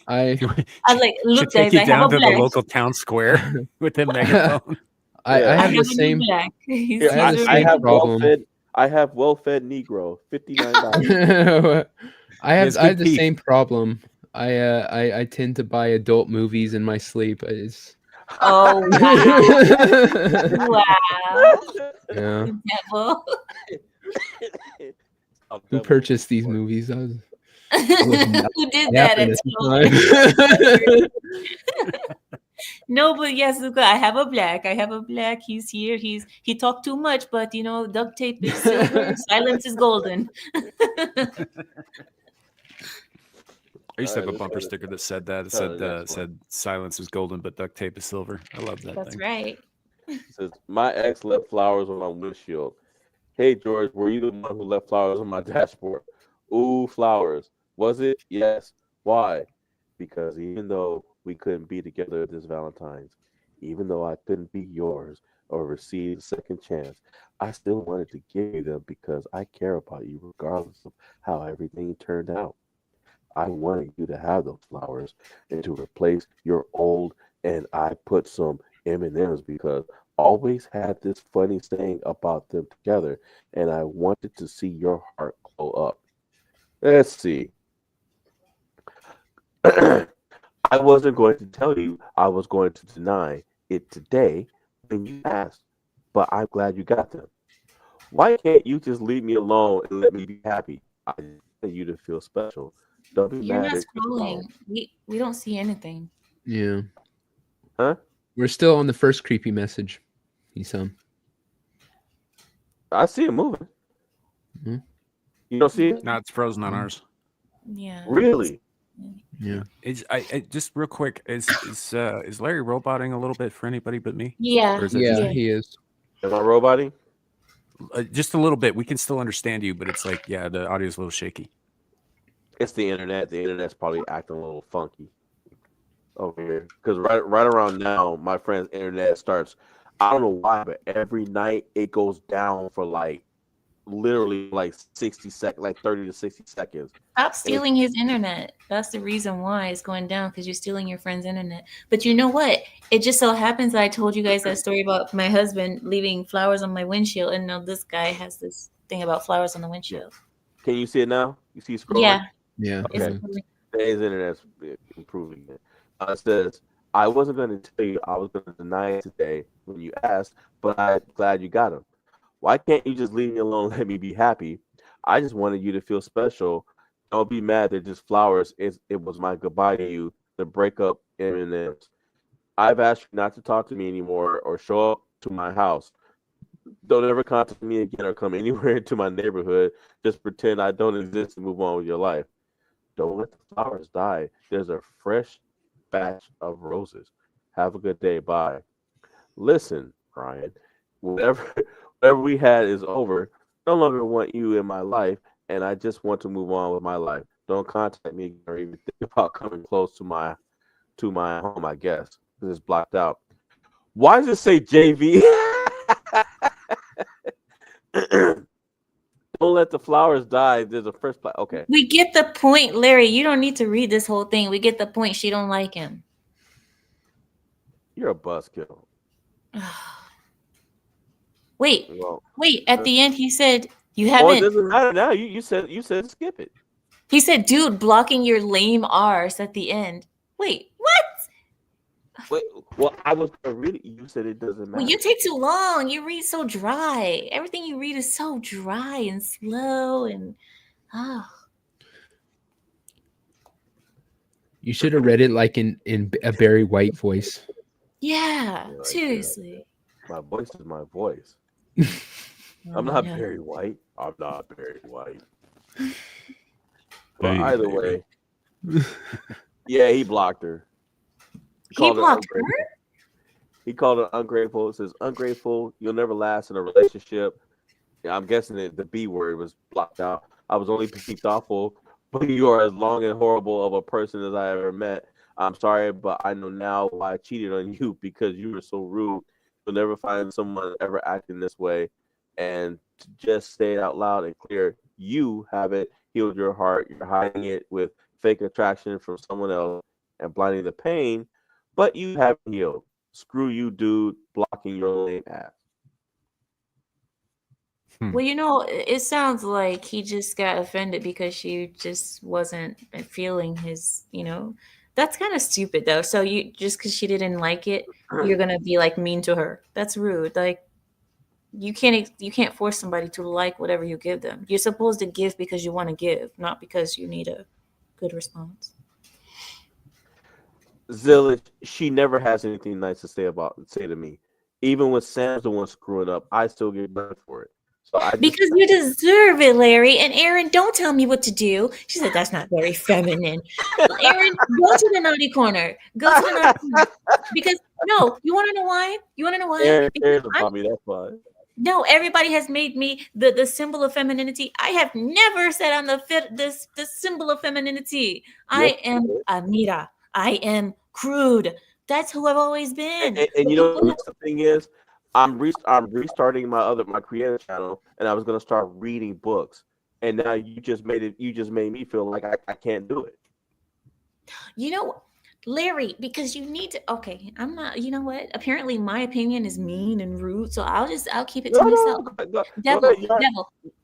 I I like, Should look, take guys, you I have down a to the black. local town square with the megaphone. I Yeah. I have have the a new same black. He's Here, I have the I same have problem. well-fed Negro, $59. I He has have good the teeth. same problem. I tend to buy adult movies in my sleep. It's Oh, wow. Wow. yeah. Devil. Who purchased these movies? I was Who did that napping at at the 12? time. No, but yes, Luca, I have a black. I have a black. He's here. He talked too much, but duct tape is silver, silence is golden. I used to have a Alright, bumper sticker that said that. It try the next one. said silence is golden, but duct tape is silver. I love that That's thing. right. It says, my ex left flowers on my windshield. Hey, George, were you the one who left flowers on my dashboard? Ooh, flowers. Was it? Yes. Why? Because even though we couldn't be together this Valentine's, even though I couldn't be yours or receive a second chance, I still wanted to give you them because I care about you regardless of how everything turned out. I wanted you to have those flowers and to replace your old, and I put some M&Ms because always had this funny saying about them together, and I wanted to see your heart glow up. Let's see. I wasn't going to tell you, I was going to deny it today when you asked, but I'm glad you got them. Why can't you just leave me alone and let me be happy? I just want you to feel special. Don't be You're mad not at your scrolling. flowers. We don't see anything. Yeah. Huh? We're still on the first creepy message. He's I see it moving. Hmm? You don't see it? No, it's frozen on ours. Yeah. Really? Yeah. I just real quick, is Larry roboting a little bit for anybody but me? Yeah. Or is it Yeah, Yeah. he is. Am I roboting? just a little bit? We can still understand you, but it's like, yeah, the audio's a little shaky. It's the internet. The internet's probably acting a little funky over here. Because right around now, my friend's internet starts. I don't know why, but every night it goes down for literally 30 to 60 seconds. Stop stealing his internet. That's the reason why it's going down, because you're stealing your friend's internet. But you know what? It just so happens that I told you guys that story about my husband leaving flowers on my windshield, and now this guy has this thing about flowers on the windshield. Can you see it now? You see scrolling? Yeah. Yeah. Okay. Today's internet's improving it. It says, I wasn't going to tell you I was going to deny it today when you asked, but I'm glad you got them. Why can't you just leave me alone and let me be happy? I just wanted you to feel special. Don't be mad. They're just flowers. It was my goodbye to you. The breakup M&Ms. I've asked you not to talk to me anymore or show up to my house. Don't ever contact me again or come anywhere into my neighborhood. Just pretend I don't exist and move on with your life. Don't let the flowers die. There's a fresh batch of roses. Have a good day. Bye. Listen, Ryan, whatever we had is over. No longer want you in my life, and I just want to move on with my life. Don't contact me or even think about coming close to my home, I guess, because it's blocked out. Why does it say JV? Don't let the flowers die. There's a fresh black. Okay. We get the point, Larry. You don't need to read this whole thing. We get the point. She don't like him. You're a buzzkill. Wait. Well, Wait. At the end, he said you oh, it haven't. doesn't matter now. You said skip it. He said, "Dude, blocking your lame R's at the end." Wait, what? Wait, well, I was gonna read it. You said it doesn't matter. Well, you take too long. You read so dry. Everything you read is so dry and slow, and You should have read it like in a Barry White voice. yeah. Like, Seriously. my voice is my voice. Oh, I'm not no. Barry White. I'm not Barry White. But either way, yeah, he blocked her. He blocked her? He called her ungrateful. It says, ungrateful, you'll never last in a relationship. Yeah, I'm guessing that the B word was blocked out. I was only being thoughtful, but you are as long and horrible of a person as I ever met. I'm sorry, but I know now why I cheated on you because you were so rude. You'll never find someone ever acting this way. And to just say it out loud and clear, you haven't healed your heart. You're hiding it with fake attraction from someone else and blinding the pain, but you haven't healed. Screw you, dude, blocking your lame ass. Well, it sounds like he just got offended because she just wasn't feeling his. That's kind of stupid though. So you just because she didn't like it, you're gonna be like mean to her. That's rude. Like you can't force somebody to like whatever you give them. You're supposed to give because you want to give, not because you need a good response. Zillich, she never has anything nice to say to me. Even when Sam's the one screwing up, I still get blamed for it. So I just Because you deserve it, Larry. And Aaron, don't tell me what to do. She said, that's not very feminine. Aaron, go to the naughty corner. Go to the naughty corner. Because, no, you want to know why? You want to know why? Aaron Because cares about me. That's why. no, everybody has made me the symbol of femininity. I have never said I'm the symbol of femininity. I am Amira. I am crude. That's who I've always been. And you know what the thing is? I'm restarting my creator channel, and I was gonna start reading books. And now you just made me feel like I can't do it. Larry, because you need to. Okay, I'm not. You know what? Apparently, my opinion is mean and rude, so I'll keep it to myself. Devil,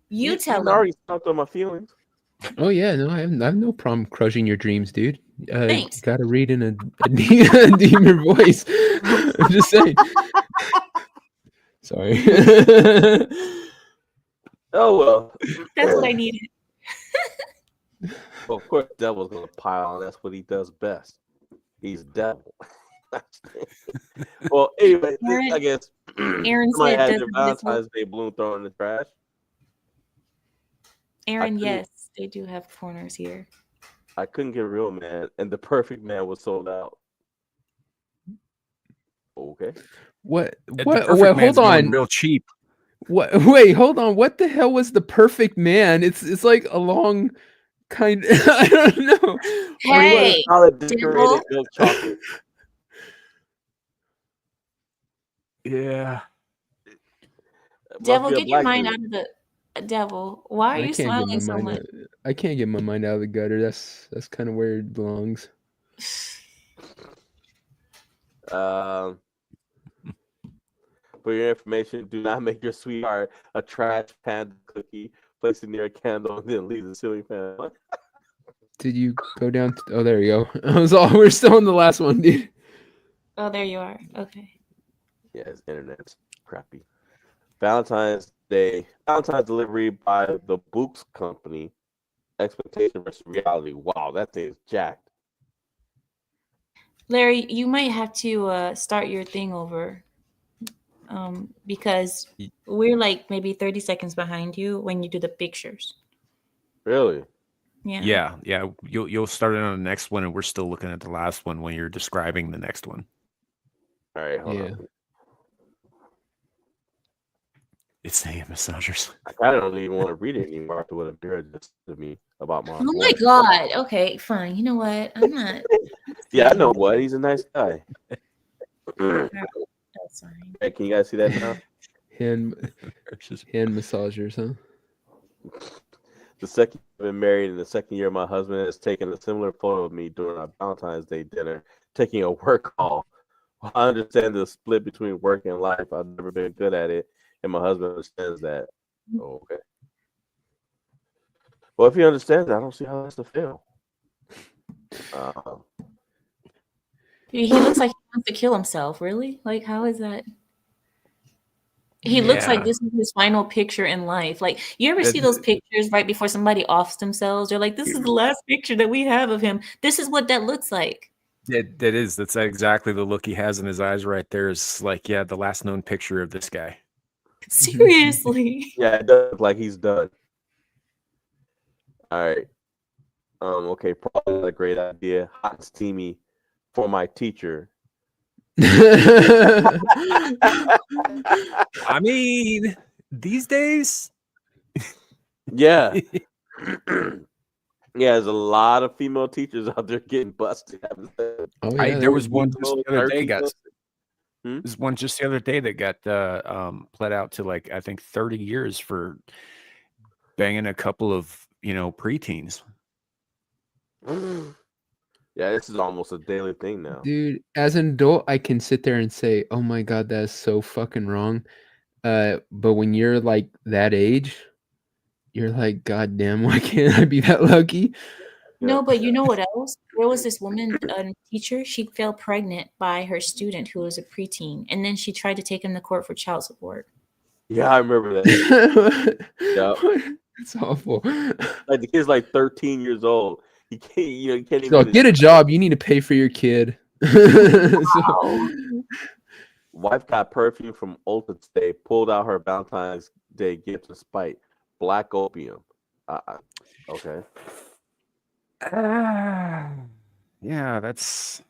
you tell him. him. Already stopped on my feelings. Oh yeah, no, I have no problem crushing your dreams, dude. Thanks. Got to read in a demon voice. I'm just saying. Sorry. Oh well. That's what I needed. Well, of course, Devil's gonna pile on. That's what he does best. He's Devil. Well, anyway, I guess Aaron somebody said, had "Does their this Valentine's Day balloon thrown in the trash." Aaron, yes, they do have corners here. I couldn't get real, man, and the perfect man was sold out. Okay. What? Wait, hold on. Real cheap. What? Wait, hold on. What the hell was the perfect man? It's like a long kind. I don't know. Hey, decorated milk chocolate. Yeah. Devil, get your mind out of the devil. Why are you smiling so much? I can't get my mind out of the gutter. That's kind of where it belongs. For your information, do not make your sweetheart a trash panda cookie, place it near a candle, and then leave the ceiling fan on. Did you go down? Oh, there you go. We're still on the last one, dude. Oh, there you are. Okay. Yeah, his internet's crappy. Valentine's delivery by the Books Company. Expectation versus reality. Wow, that thing is jacked. Larry, you might have to start your thing over. Because we're like maybe 30 seconds behind you when you do the pictures. Really? Yeah. Yeah. You'll start it on the next one, and we're still looking at the last one when you're describing the next one. All right, hold on. It's the hand massagers. I don't even want to read it anymore after what Amira just to me about my. Oh my God. Okay, fine. You know what? I'm not. Yeah, I know what. He's a nice guy. That's fine. Hey, can you guys see that now? Hand massagers, huh? The second I've been married, and the second year my husband has taken a similar photo of me during our Valentine's Day dinner, taking a work call. I understand the split between work and life. I've never been good at it, and my husband understands that. Oh, okay. Well, if he understands that, I don't see how that's to fail. He looks like he wants to kill himself. Really? Like, how is that? He looks like this is his final picture in life. Like, you ever see those pictures right before somebody offs themselves? They're like, this is the last picture that we have of him. This is what that looks like. That's exactly the look he has in his eyes right there. Is like, the last known picture of this guy. Seriously. Yeah, it does look like he's done. All right. Okay, probably not a great idea. Hot and steamy for my teacher. I mean, these days. Yeah. Yeah, there's a lot of female teachers out there getting busted. Oh yeah, There was one 14 just the other day 13 got. years old. There's one just the other day that got pled out to like I think 30 years for banging a couple of preteens. Yeah, this is almost a daily thing now. dude. As an adult, I can sit there and say, "Oh my god, that is so fucking wrong." But when you're like that age, you're like, "God damn, why can't I be that lucky?" No, but you know what else? There was this woman, teacher. She fell pregnant by her student who was a preteen, and then she tried to take him to court for child support. Yeah, I remember that. Yeah, It's awful. like the kid's like 13 years old. He can't, he can't So even get a job. You need to pay for your kid. Wow. Wife got perfume from Ulta today, pulled out her Valentine's Day gift to spite. Black opium. Okay. Yeah, that's.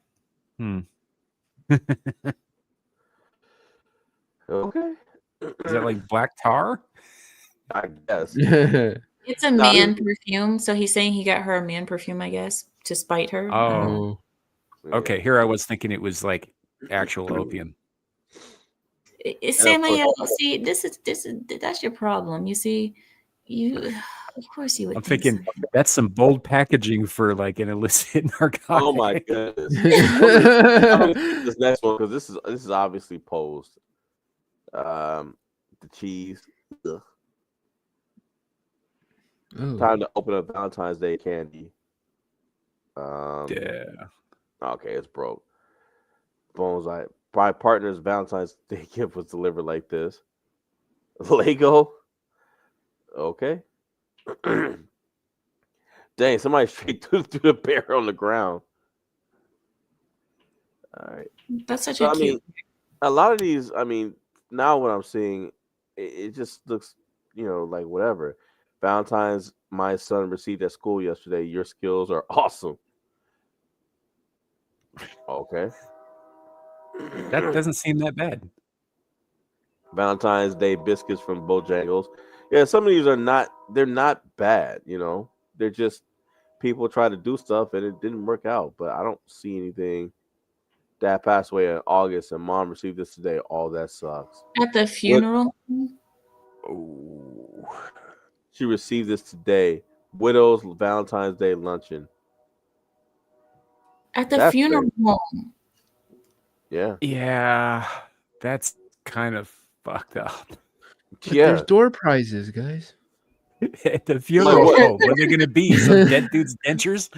Okay. Is that like black tar? I guess. It's a man perfume, so he's saying he got her a man perfume, I guess, to spite her. Oh. Okay, here I was thinking it was like actual opium. Samuel, see, that's your problem. You see, of course you would. I'm thinking that's some bold packaging for like an illicit narcotic. Oh my goodness. This next one, because this is obviously posed. The cheese. Ugh. Oh. Time to open up Valentine's Day candy. Yeah. Okay, it's broke. Bones. My partner's Valentine's Day gift was delivered like this. Lego. Okay. Dang, somebody straight through the bear on the ground. All right. That's such So, a cute. a lot of these, now what I'm seeing, it just looks, like whatever. Valentine's, my son received at school yesterday. Your skills are awesome. Okay. That doesn't seem that bad. Valentine's Day biscuits from Bojangles. Yeah, some of these they're not bad, They're just people try to do stuff and it didn't work out. But I don't see anything. Dad passed away in August and mom received this today. All that sucks. At the funeral? Oh. She received this today. Widow's Valentine's Day luncheon. At the funeral home. Yeah. Yeah, that's kind of fucked up. But there's door prizes, guys. At the funeral home, what are they going to be? Some dead dude's dentures?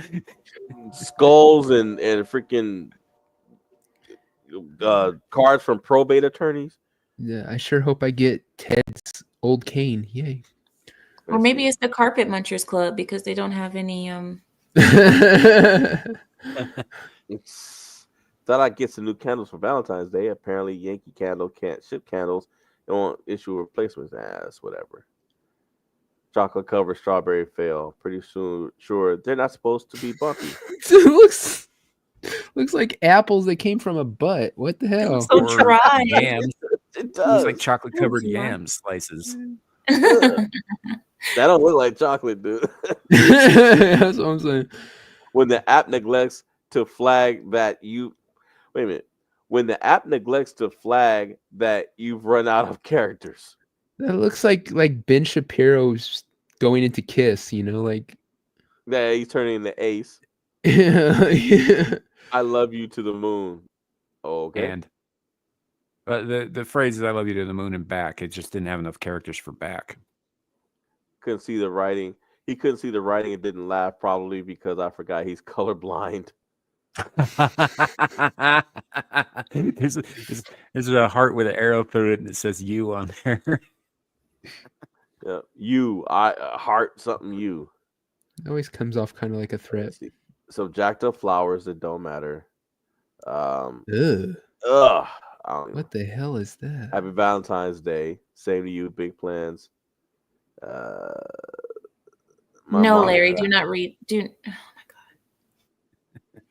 Skulls and freaking cards from probate attorneys. Yeah, I sure hope I get Ted's old cane. Yay. Or maybe it's the Carpet Munchers Club because they don't have any Thought I'd get some new candles for Valentine's Day. Apparently Yankee Candle can't ship candles. They won't issue replacements. That's whatever. Chocolate covered strawberry fail. Pretty soon, sure they're not supposed to be bumpy. It looks like apples that came from a butt. What the hell? so dry. Yams. It does. It's like chocolate covered yam slices. That don't look like chocolate, dude. That's what I'm saying. When the app neglects to flag that you wait a minute. When the app neglects to flag that you've run out of characters. That looks like Ben Shapiro's going into Kiss, like Yeah, he's turning into Ace. yeah. I love you to the moon. Oh, okay. And the phrase is "I love you to the moon and back." It just didn't have enough characters for back. Couldn't see the writing. He couldn't see the writing and didn't laugh, probably because I forgot he's colorblind. there's a heart with an arrow through it and it says "you" on there. Yeah, you, heart something you. It always comes off kind of like a threat. So jacked up flowers that don't matter. Ugh. What the hell is that? Happy Valentine's Day. Same to you. Big plans. No, Larry, do not read. Oh my god.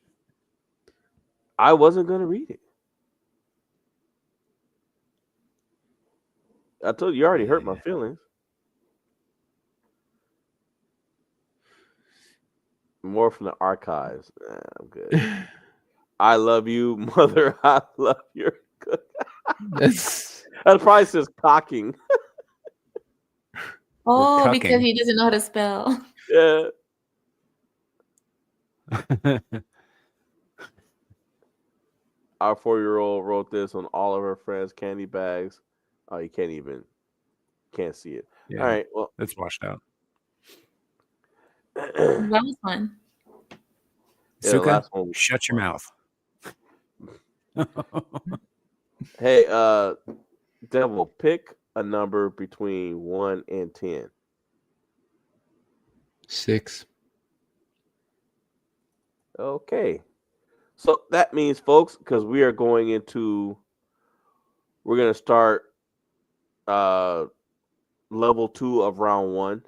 I wasn't gonna read it. I told you already hurt my feelings. More from the archives. Nah, I'm good. I love you, mother. I love your cook. That's That probably says cocking. Oh, because cucking. he doesn't know how to spell. Yeah. Our 4-year-old wrote this on all of her friends' candy bags. Oh, you can't see it. Yeah, All right. Well, it's washed out. That was fun. Yeah, the Suka, last one was shut your mouth. Hey, Devil, pick a number between 1 and 10. 6. Okay. So that means, folks, because we're going to start level 2 of round 1.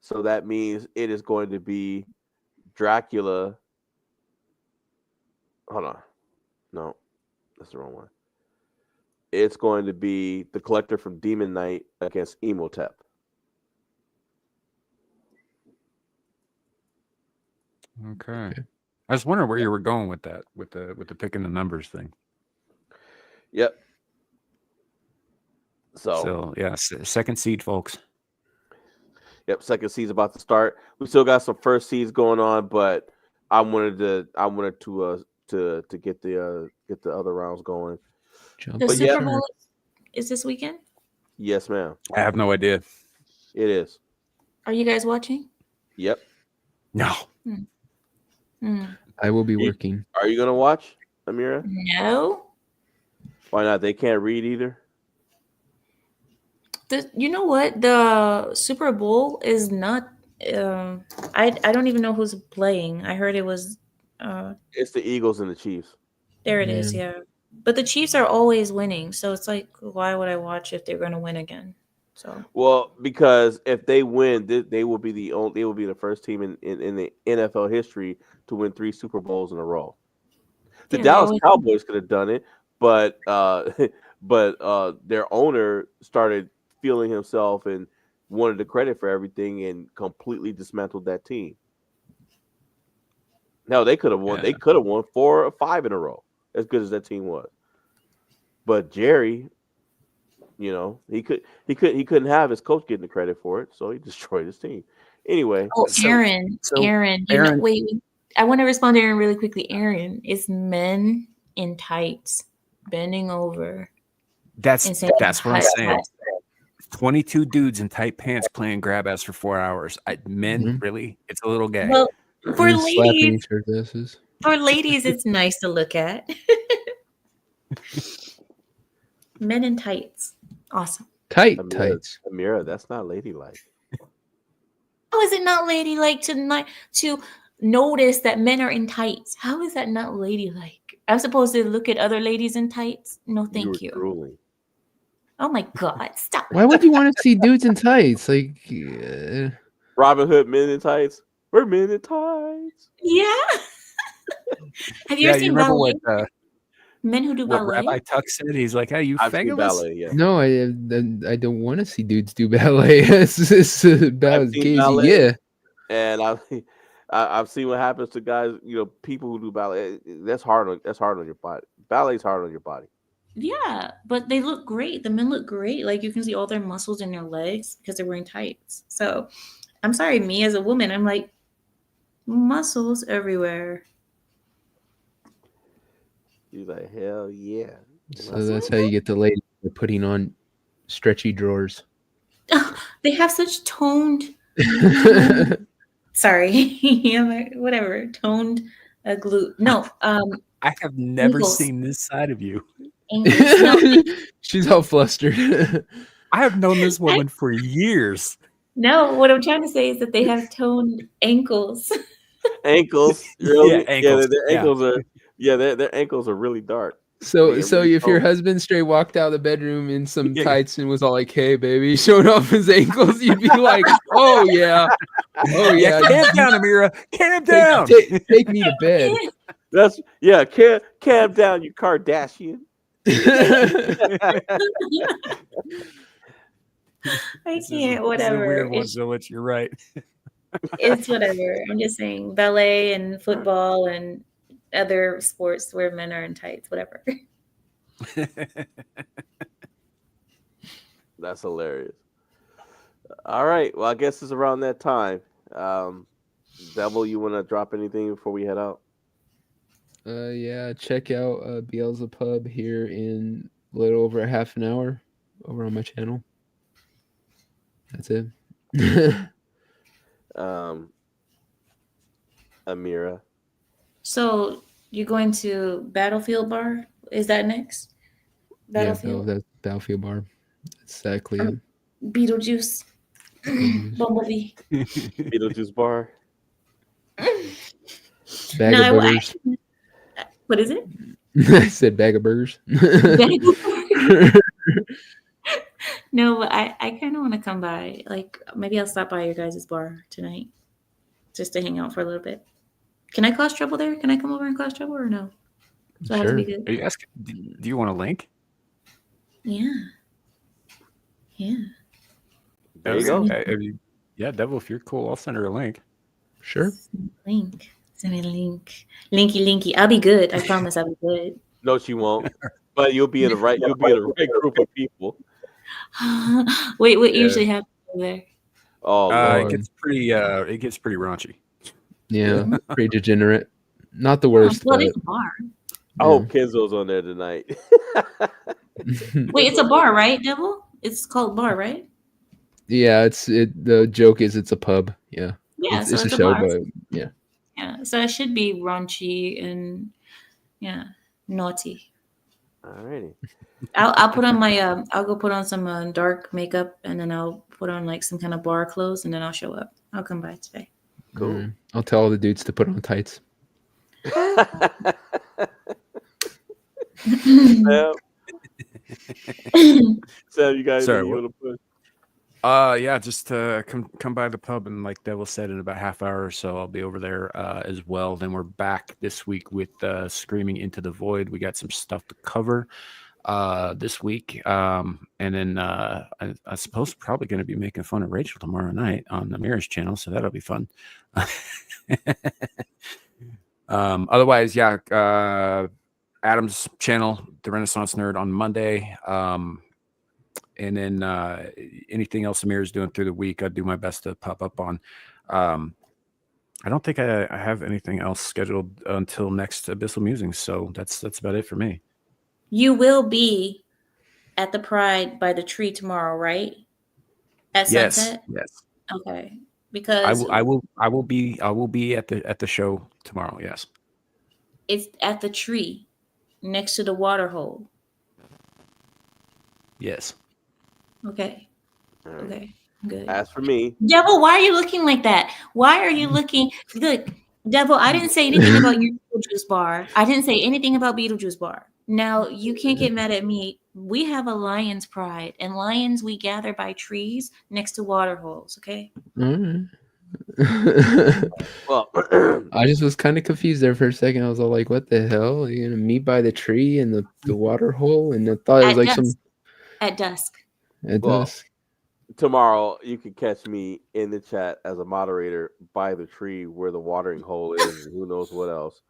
So that means it is going to be Dracula. Hold on. No, that's the wrong one. It's going to be the Collector from Demon Knight against Emotep. Okay. I was wondering where you were going with that, with the picking the numbers thing. Yep. So yeah, second seed, folks. Yep, second seed's about to start. We still got some first seeds going on, but I wanted to get the other rounds going. The Super Bowl is this weekend? Yes, ma'am. I have no idea. It is. Are you guys watching? Yep. No. I will be working. Are you gonna watch, Amira? No. Why not? They can't read either. You know what? The Super Bowl is not. I don't even know who's playing. I heard it was. It's the Eagles and the Chiefs. There it is. Yeah, but the Chiefs are always winning, so it's like, why would I watch if they're going to win again? So. Well, because if they win, they will be the first team in the NFL history to win 3 Super Bowls in a row. The Dallas Cowboys could have done it, but their owner started feeling himself and wanted the credit for everything and completely dismantled that team. No, they could have won. Yeah. They could have won 4 or 5 in a row, as good as that team was. But Jerry, he couldn't have his coach getting the credit for it, so he destroyed his team. Anyway, Aaron, wait, I want to respond to Aaron really quickly. Aaron, it's men in tights bending over. That's what I'm saying. 22 dudes in tight pants playing grab ass for 4 hours. Men, really? It's a little gay. Well, for ladies, it's nice to look at. Men in tights. Awesome. Tights. Amira, that's not ladylike. How is it not ladylike to notice that men are in tights? How is that not ladylike? I'm supposed to look at other ladies in tights? No, thank you. Drooling. Oh my God! Stop. Why would you want to see dudes in tights? Like Robin Hood, men in tights. We're men in tights. Yeah. Have you ever seen ballet? What, men who do ballet? Rabbi Tuck said, he's like, "Hey, you faggotless?" Ballet, yeah. No, I don't want to see dudes do ballet. It's about as gay as yeah. And I've seen what happens to guys. People who do ballet. That's hard on your body. Ballet's hard on your body. Yeah, but they look great. The men look great. Like you can see all their muscles in their legs because they're wearing tights. So, I'm sorry, me as a woman, I'm like, muscles everywhere. He's like, hell yeah. So that's how you get the lady putting on stretchy drawers. They have such toned. Sorry, whatever. Toned glute. No. I have never seen this side of you. No. She's all flustered. I have known this woman for years. No, what I'm trying to say is that they have toned ankles. Ankles, really? Yeah, ankles. Their ankles are. Yeah, their ankles are really dark. So if your husband straight walked out of the bedroom in some tights and was all like, "Hey, baby," showing off his ankles, you'd be like, "Oh yeah, calm down, Amira, calm down. Take me to bed." Calm down, you Kardashian. I This is a can't. Whatever. weird one, It's, Zillich. You're right. it's whatever. I'm just saying ballet and football and other sports where men are in tights. Whatever. That's hilarious. All right. Well, I guess it's around that time. Devil, you want to drop anything before we head out? Yeah, check out Beelzepub here in a little over a half an hour over on my channel. That's it. Amira. So you're going to Battlefield Bar? Is that next? Battlefield? Yeah, that's Battlefield Bar. Exactly. It. Beetlejuice. Bumblebee. Beetlejuice Bar. Bag of burgers. What is it? I said bag of burgers. No, but I kind of want to come by. Like, maybe I'll stop by your guys' bar tonight just to hang out for a little bit. Can I cause trouble there? Can I come over and cause trouble or no? So I have to be good. Are you asking? Do you want a link? Yeah. Yeah. There you go. Yeah, Devil, if you're cool, I'll send her a link. Sure. Link. Send me a link. Linky. I'll be good. I promise I'll be good. No, she won't. But you'll be in the right group of people. Wait, what usually happens over there? Oh, it Lord. gets pretty raunchy. Yeah, pretty degenerate. Not the worst. Well, but it's a bar. I hope Kenzo's on there tonight. Wait, it's a bar, right, Devil? It's called bar, right? Yeah, the joke is it's a pub. Yeah. Yeah, It's so a it's a show, bar. but yeah. Yeah, so it should be raunchy and naughty. Alrighty. I'll put on my I'll go put on some dark makeup and then I'll put on like some kind of bar clothes and then I'll show up. I'll come by today. Cool. I'll tell all the dudes to put on tights. So you guys Sorry, anything you want to push? Yeah, just come by the pub and like Devil said, in about half hour or so, I'll be over there as well. Then we're back this week with Screaming Into the Void. We got some stuff to cover this week, and then I suppose probably going to be making fun of Rachel tomorrow night on the Mirrors channel, so that'll be fun. Otherwise, yeah, Adam's channel, The Renaissance Nerd, on Monday. And then anything else Amir is doing through the week, I do my best to pop up on. I don't think I have anything else scheduled until next Abyssal Musings, so that's about it for me. You will be at the Pride by the tree tomorrow, right? At sunset? Yes. Okay. Because I will be at the show tomorrow. Yes. it's at the tree next to the water hole. Yes. Okay. Okay. Good. As for me, Devil, why are you looking like that? Why are you looking? Look, Devil, I didn't say anything about your Beetlejuice bar. I didn't say anything about Beetlejuice bar. Now, you can't get mad at me. We have a lion's pride, and lions we gather by trees next to water holes, okay? All right. well, I just was kind of confused there for a second. I was all like, "What the hell? Are you gonna meet by the tree and the water hole?" And I thought it was At like dusk. some At dusk. at dusk. tomorrow you can catch me in the chat as a moderator by the tree where the watering hole is, and who knows what else.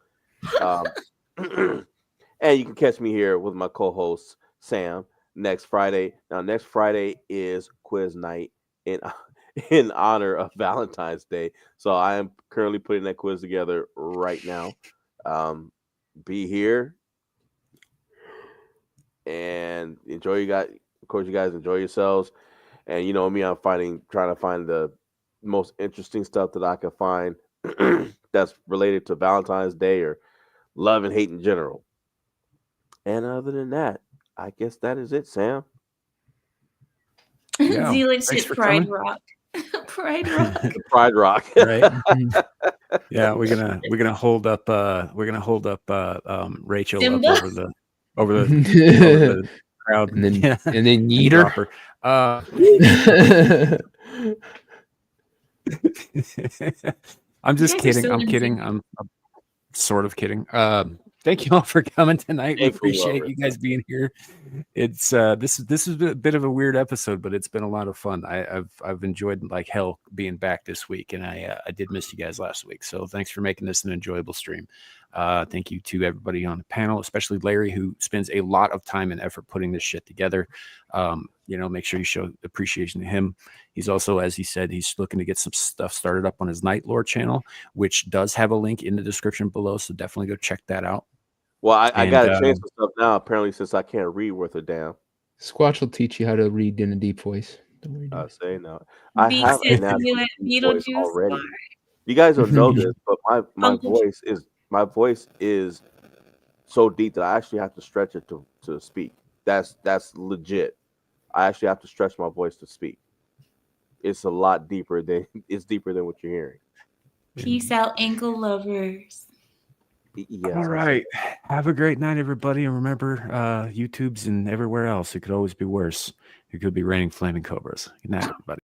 And you can catch me here with my co-host Sam next Friday. Now, next Friday is quiz night in honor of Valentine's Day. So I am currently putting that quiz together right now. Be here and enjoy. You guys, of course, you guys enjoy yourselves. And you know me, I'm trying to find the most interesting stuff that I can find that's related to Valentine's Day or love and hate in general. And other than that, I guess that is it, Sam. Yeah. Zealand Thanks shit for Pride coming. Rock. Pride Rock. Pride Rock. Right. Yeah, we're gonna hold up Rachel Simba? up over the crowd, And then yeah, and then yeet her. drop her. I'm just guys are kidding. so I'm kidding. insane. I'm sort of kidding. thank you all for coming tonight. We Ankle appreciate lover. you guys being here. It's this is a bit of a weird episode, but it's been a lot of fun. I've enjoyed like hell being back this week, and I did miss you guys last week. So thanks for making this an enjoyable stream. Thank you to everybody on the panel, especially Larry, who spends a lot of time and effort putting this shit together. Make sure you show appreciation to him. He's also, as he said, he's looking to get some stuff started up on his Night Lore channel, which does have a link in the description below. So definitely go check that out. Well, I got to change some stuff now, apparently, since I can't read worth a damn. Squatch will teach you how to read in a deep voice. Don't worry. I say no. I have a natural deep voice Beetlejuice. already. You guys don't know this, but my voice is so deep that I actually have to stretch it to speak. That's legit. I actually have to stretch my voice to speak. It's a lot deeper than what you're hearing. Peace out, ankle lovers. Yes, All right. Have a great night, everybody. And remember, YouTube's and everywhere else, it could always be worse. It could be raining flaming cobras. Good night, everybody.